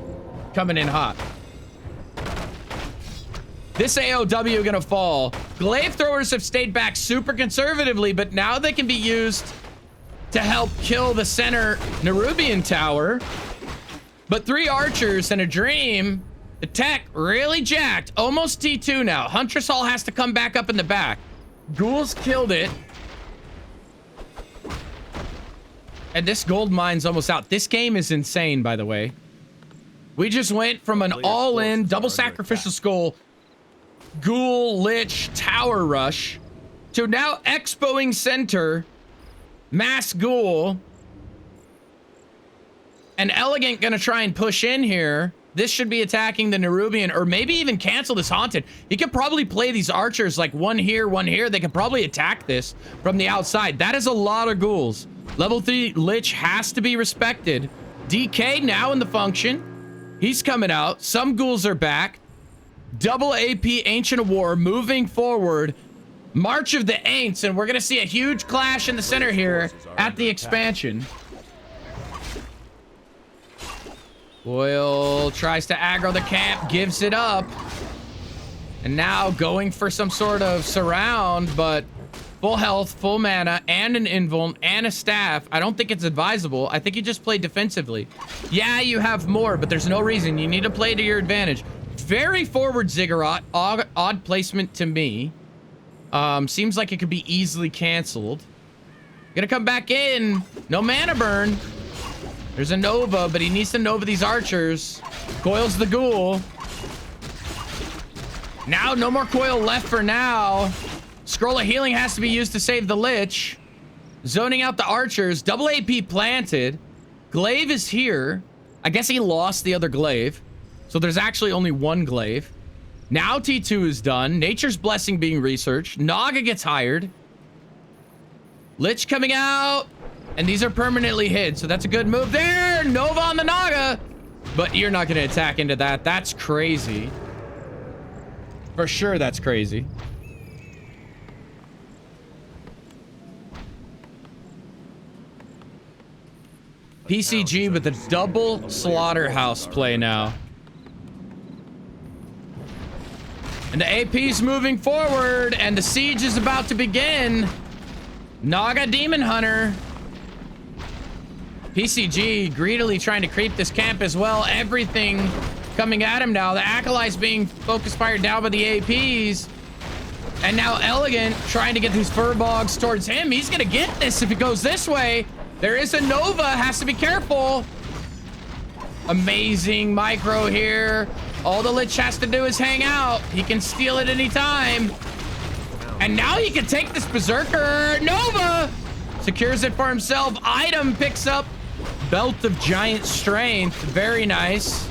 coming in hot. This AOW gonna fall. Glaive throwers have stayed back super conservatively, but now they can be used to help kill the center Nerubian tower. But 3 archers and a dream. The tech really jacked. Almost T2 now. Huntress Hall has to come back up in the back. Ghouls killed it. And this gold mine's almost out. This game is insane, by the way. We just went from an all-in double sacrificial skull ghoul lich tower rush to now expoing center mass ghoul. And Elegant gonna try and push in here. This should be attacking the Nerubian, or maybe even cancel this Haunted. He could probably play these archers like one here, one here. They could probably attack this from the outside. That is a lot of ghouls. Level 3 Lich has to be respected. DK now in the function. He's coming out. Some ghouls are back. Double AP Ancient of War moving forward. March of the Aints, and we're going to see a huge clash in the center here at the expansion. Boyle tries to aggro the camp, gives it up. And now going for some sort of surround, but full health, full mana, and an invuln, and a staff. I don't think it's advisable. I think you just play defensively. Yeah, you have more, but there's no reason. You need to play to your advantage. Very forward Ziggurat. Odd placement to me. Seems like it could be easily canceled. Gonna come back in. No mana burn. There's a Nova, but he needs to Nova these archers. Coils the ghoul. Now, no more coil left for now. Scroll of Healing has to be used to save the Lich. Zoning out the archers. Double AP planted. Glaive is here. I guess he lost the other Glaive. So there's actually only one Glaive. Now T2 is done. Nature's Blessing being researched. Naga gets hired. Lich coming out. And these are permanently hid, so that's a good move there. Nova on the Naga. But you're not going to attack into that. That's crazy. For sure, that's crazy. PCG with a double slaughterhouse play now. And the AP's moving forward, and the siege is about to begin. Naga Demon Hunter. PCG greedily trying to creep this camp as well. Everything coming at him now. The Acolytes being focus fired down by the APs. And now Elegant trying to get these Furbogs towards him. He's going to get this if he goes this way. There is a Nova. Has to be careful. Amazing micro here. All the Lich has to do is hang out. He can steal it anytime. And now he can take this Berserker. Nova secures it for himself. Item picks up Belt of Giant Strength. Very nice.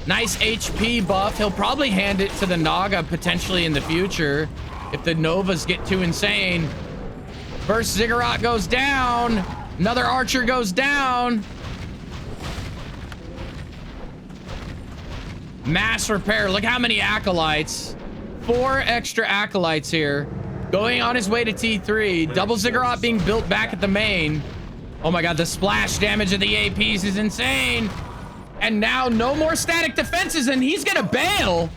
Nice HP buff. He'll probably hand it to the Naga potentially in the future if the Novas get too insane. First Ziggurat goes down. Another Archer goes down. Mass repair. Look how many acolytes. 4 extra acolytes here. Going on his way to T3. Double Ziggurat being built back at the main. Oh my god, the splash damage of the APs is insane. And now no more static defenses, and he's gonna bail.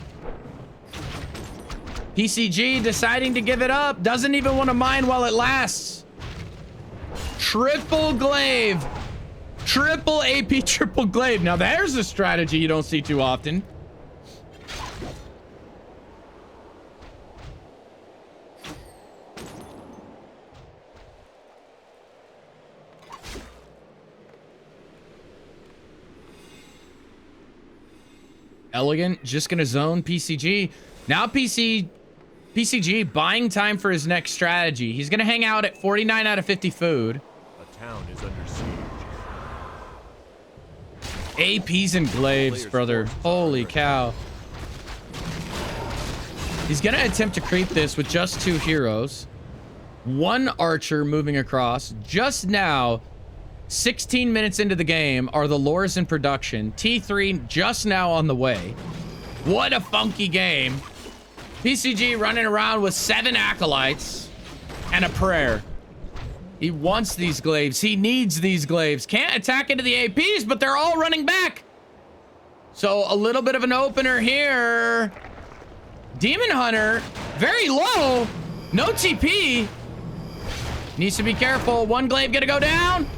PCG deciding to give it up. Doesn't even want to mine while it lasts. Triple glaive. Triple AP, triple glaive. Now there's a strategy you don't see too often. Elegant just gonna zone PCG. Now PCG buying time for his next strategy. He's gonna hang out at 49 out of 50 food. A town is under siege. APs and glaives, brother. Holy cow. He's gonna attempt to creep this with just 2 heroes. 1 archer moving across. Just now, 16 minutes into the game, are the lures in production. T3 just now on the way. What a funky game. PCG running around with 7 acolytes and a prayer. He wants these glaives. He needs these glaives. Can't attack into the APs, but they're all running back. So a little bit of an opener here. Demon Hunter, very low. No TP. Needs to be careful. 1 glaive gonna go down.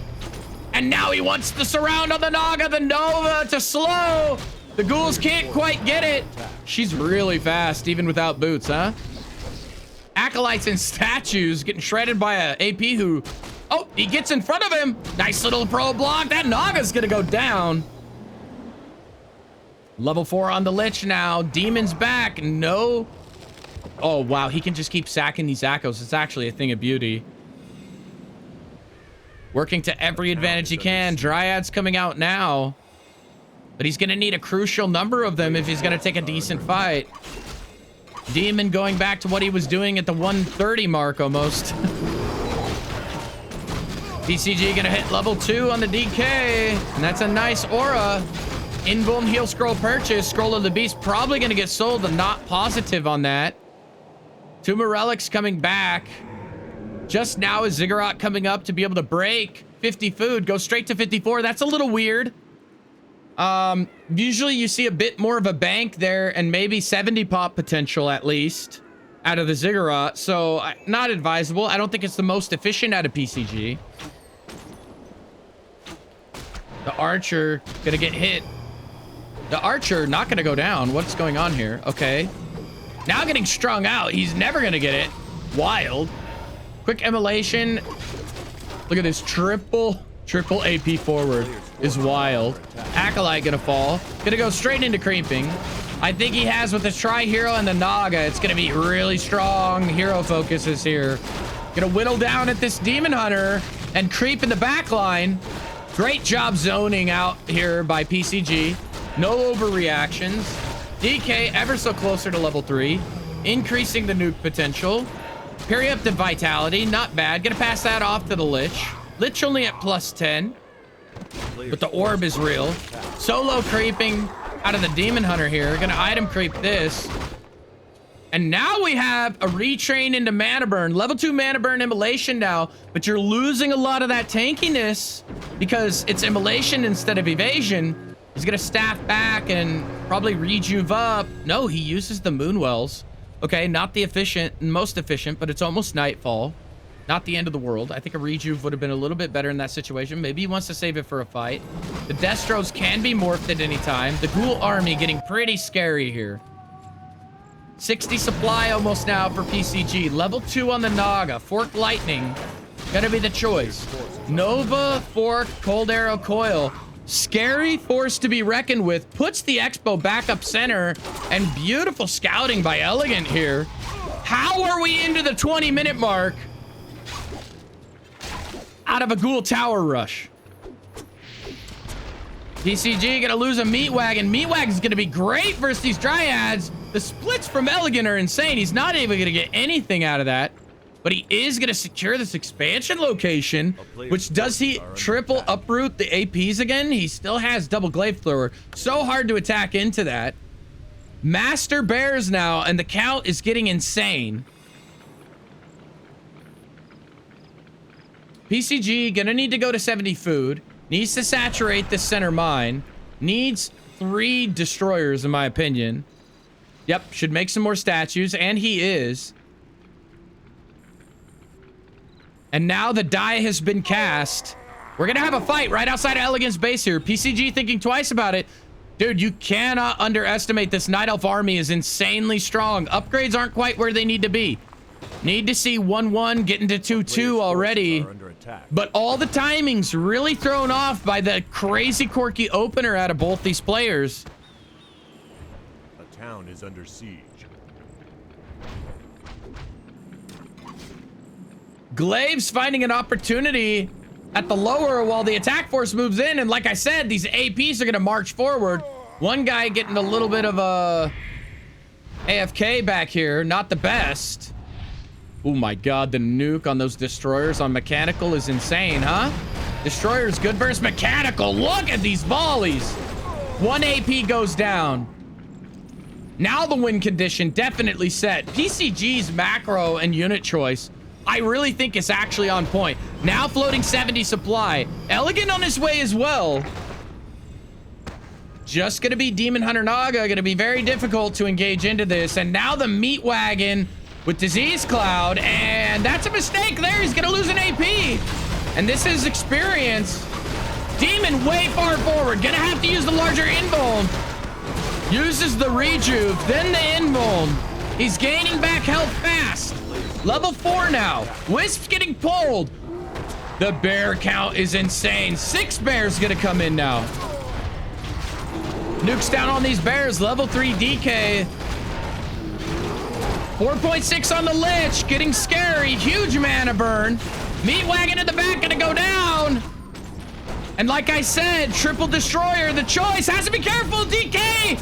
And now he wants the surround on the Naga, the Nova to slow. The ghouls can't quite get it. She's really fast, even without boots, huh? Acolytes and statues getting shredded by a AP who... Oh, he gets in front of him. Nice little pro block. That Naga's gonna go down. Level 4 on the Lich now. Demon's back. No. Oh, wow. He can just keep sacking these Akos. It's actually a thing of beauty. Working to every advantage he can. Dryad's coming out now. But he's going to need a crucial number of them if he's going to take a decent fight. Demon going back to what he was doing at the 130 mark almost. PCG going to hit level 2 on the DK. And that's a nice aura. Invuln heal scroll purchase. Scroll of the Beast probably going to get sold. I'm not positive on that. Tomb of Relics coming back. Just now is Ziggurat coming up to be able to break 50 food, go straight to 54. That's a little weird. Usually you see a bit more of a bank there and maybe 70 pop potential at least out of the Ziggurat. So not advisable. I don't think it's the most efficient out of PCG. The Archer gonna get hit. The Archer not gonna go down. What's going on here? Okay. Now getting strung out. He's never gonna get it. Wild. Quick immolation. Look at this triple AP forward is wild. Acolyte gonna fall. Gonna go straight into creeping. I think he has with the Tri-Hero and the Naga. It's gonna be really strong. Hero focus is here. Gonna whittle down at this Demon Hunter and creep in the back line. Great job zoning out here by PCG. No overreactions. DK ever so closer to level 3. Increasing the nuke potential. Perioptic vitality, not bad. Gonna pass that off to the Lich. Lich only at +10. But the orb is real. Solo creeping out of the Demon Hunter here. Gonna item creep this. And now we have a retrain into Mana Burn. Level 2 Mana Burn Immolation now. But you're losing a lot of that tankiness because it's Immolation instead of Evasion. He's gonna staff back and probably rejuve up. No, he uses the Moonwells. Okay, not the most efficient, but it's almost nightfall. Not the end of the world. I think a rejuve would have been a little bit better in that situation. Maybe he wants to save it for a fight. The Destros can be morphed at any time. The Ghoul army getting pretty scary here. 60 supply almost now for PCG. Level 2 on the Naga. Fork Lightning. Gonna be the choice. Nova, Fork, Cold Arrow, Coil. Scary force to be reckoned with. Puts the Expo back up center. And beautiful scouting by Elegant here. How are we into the 20-minute mark out of a Ghoul Tower rush? PCG gonna lose a Meat Wagon. Meat Wagon's gonna be great versus these Dryads. The splits from Elegant are insane. He's not even gonna get anything out of that. But he is going to secure this expansion location, which does he triple uproot the APs again? He still has double glaive thrower. So hard to attack into that. Master bears now, and the count is getting insane. PCG gonna need to go to 70 food. Needs to saturate the center mine. Needs 3 destroyers, in my opinion. Yep, should make some more statues, and he is. And now the die has been cast. We're gonna have a fight right outside of Elegant's base here. PCG thinking twice about it. Dude, you cannot underestimate this Night Elf army is insanely strong. Upgrades aren't quite where they need to be. Need to see 1-1 get into 2-2 already. But all the timing's really thrown off by the crazy quirky opener out of both these players. A town is under siege. Glaive's finding an opportunity at the lower while the attack force moves in. And like I said, these APs are going to march forward. One guy getting a little bit of a AFK back here. Not the best. Oh my God, the nuke on those destroyers on mechanical is insane, huh? Destroyer's good versus mechanical. Look at these volleys. 1 AP goes down. Now the win condition definitely set. PCG's macro and unit choice, I really think it's actually on point. Now floating 70 supply. Elegant on his way as well. Just gonna be Demon Hunter Naga. Gonna be very difficult to engage into this. And now the meat wagon with Disease Cloud. And that's a mistake there. He's gonna lose an AP. And this is experience. Demon way far forward. Gonna have to use the larger invuln. Uses the rejuve, then the invuln. He's gaining back health fast. Level 4 now. Wisp's getting pulled. The bear count is insane. 6 bears gonna come in now. Nukes down on these bears. Level 3 DK. 4.6 on the Lich. Getting scary. Huge mana burn. Meat wagon in the back gonna go down. And like I said, triple destroyer. The choice has to be careful. DK.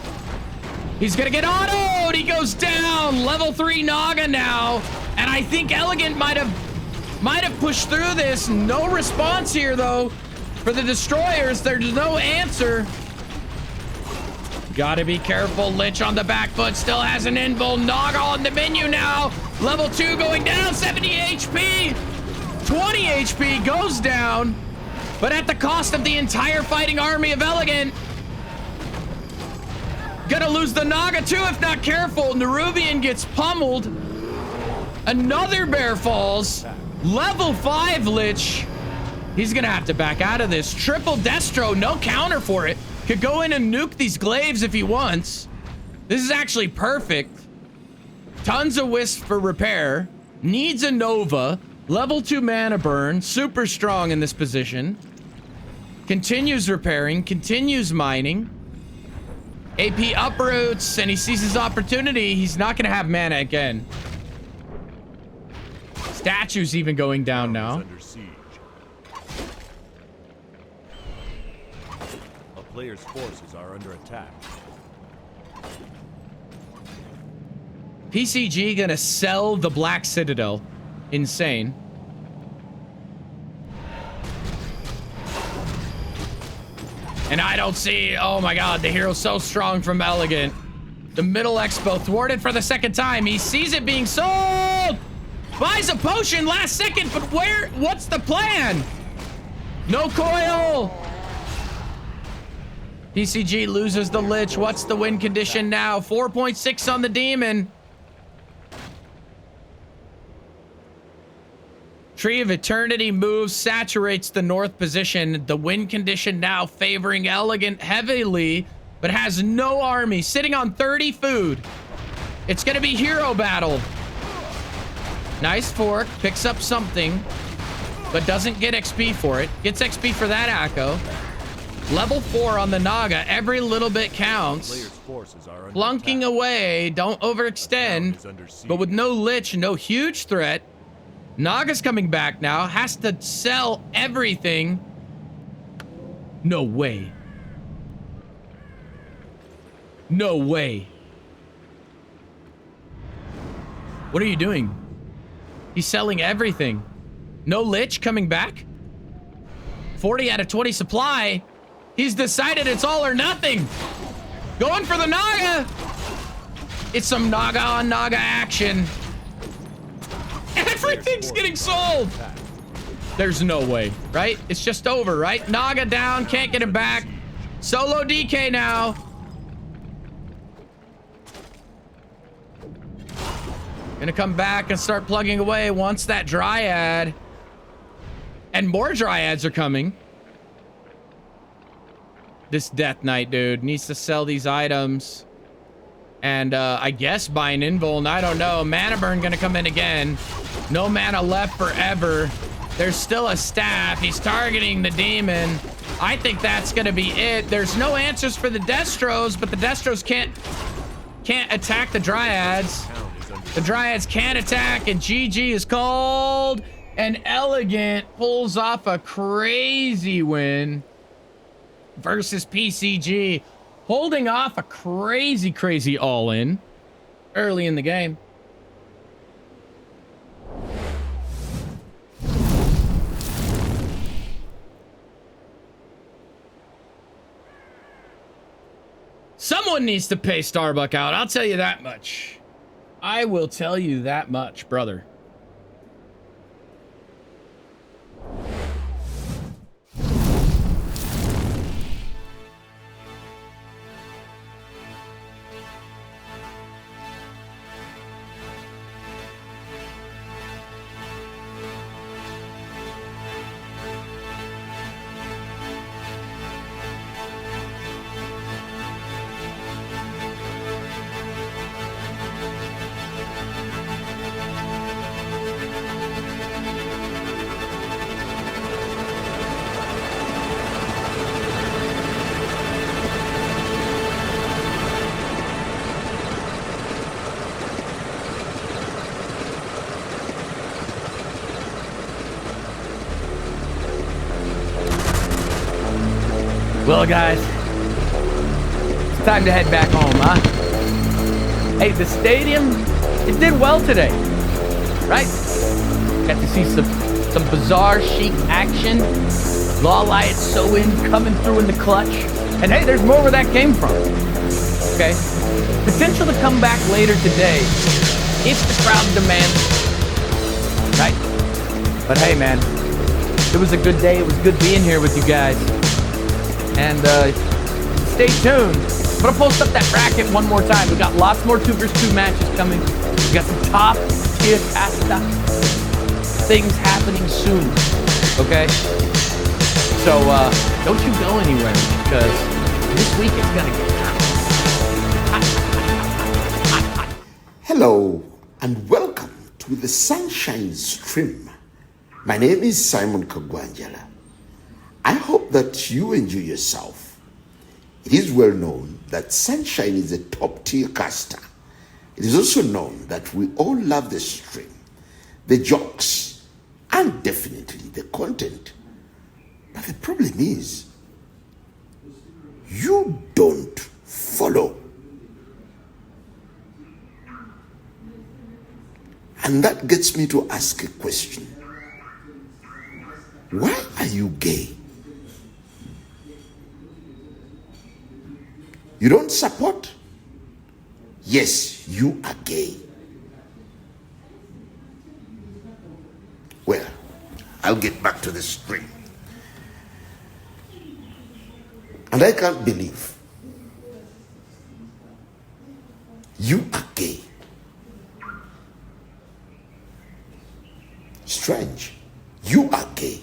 He's gonna get autoed. He goes down. Level 3 Naga now. And I think Elegant might have pushed through this. No response here though. For the destroyers, there's no answer. Gotta be careful. Lich on the back foot still has an invul. Naga on the menu now. Level 2 going down. 70 HP. 20 HP goes down. But at the cost of the entire fighting army of Elegant. Gonna lose the Naga too if not careful. Nerubian gets pummeled. Another bear falls. Level 5 Lich. He's gonna have to back out of this. Triple Destro, no counter for it. Could go in and nuke these glaives if he wants. This is actually perfect. Tons of Wisp for repair. Needs a Nova. Level 2 mana burn. Super strong in this position. Continues repairing. Continues mining. AP uproots. And he sees his opportunity. He's not going to have mana again. Statue's even going down now. Under siege. A player's forces are under attack. PCG gonna sell the Black Citadel. Insane. And I don't see, oh my God, the hero's so strong from Elegant. The middle expo thwarted for the second time. He sees it being sold. Buys a potion last second, but what's the plan? No coil. PCG loses the Lich. What's the win condition now? 4.6 on the Demon. Tree of Eternity moves, saturates the north position. The win condition now favoring Elegant heavily, but has no army. Sitting on 30 food. It's going to be hero battle. Nice fork. Picks up something, but doesn't get XP for it. Gets XP for that Echo. Level 4 on the Naga. Every little bit counts. Flunking away. Don't overextend. But with no Lich, no huge threat. Naga's coming back now. Has to sell everything. No way. No way. What are you doing? He's selling everything. No Lich coming back. 40 out of 20 supply. He's decided it's all or nothing. Going for the Naga. It's some Naga on Naga action. Everything's getting sold. There's no way, right? It's just over, right? Naga down, can't get him back. Solo DK now. Gonna come back and start plugging away once that Dryad. And more Dryads are coming. This Death Knight dude needs to sell these items. And I guess buy an Invul, I don't know. Mana burn gonna come in again. No mana left forever. There's still a staff. He's targeting the demon. I think that's gonna be it. There's no answers for the Destros, but the Destros can't attack the Dryads. The Dryads can't attack, and GG is called. And Elegant pulls off a crazy win versus PCG. Holding off a crazy all-in early in the game. Someone needs to pay Starbuck out. I'll tell you that much. I will tell you that much, brother. Well, guys, it's time to head back home, huh? Hey, the stadium, it did well today, right? Got to see some Bizzare Sheik action. Lawliet, Soin coming through in the clutch. And hey, there's more where that came from. Okay? Potential to come back later today if the crowd demands it. Right? But hey, man, it was a good day. It was good being here with you guys. And stay tuned. I'm gonna post up that bracket one more time. We got lots more 2 vs 2 matches coming. We got some top tier casta things happening soon. Okay? So don't you go anywhere because this week it's gonna get hot. Hello and welcome to the Sunshine Stream. My name is Simon Kagwanjala. I hope that you enjoy yourself. It is well known that Sunshine is a top-tier caster. It is also known that we all love the stream, the jokes, and definitely the content. But the problem is, you don't follow. And that gets me to ask a question. Why are you gay? You don't support? Yes, you are gay. Well, I'll get back to the stream. And I can't believe you are gay. Strange. You are gay.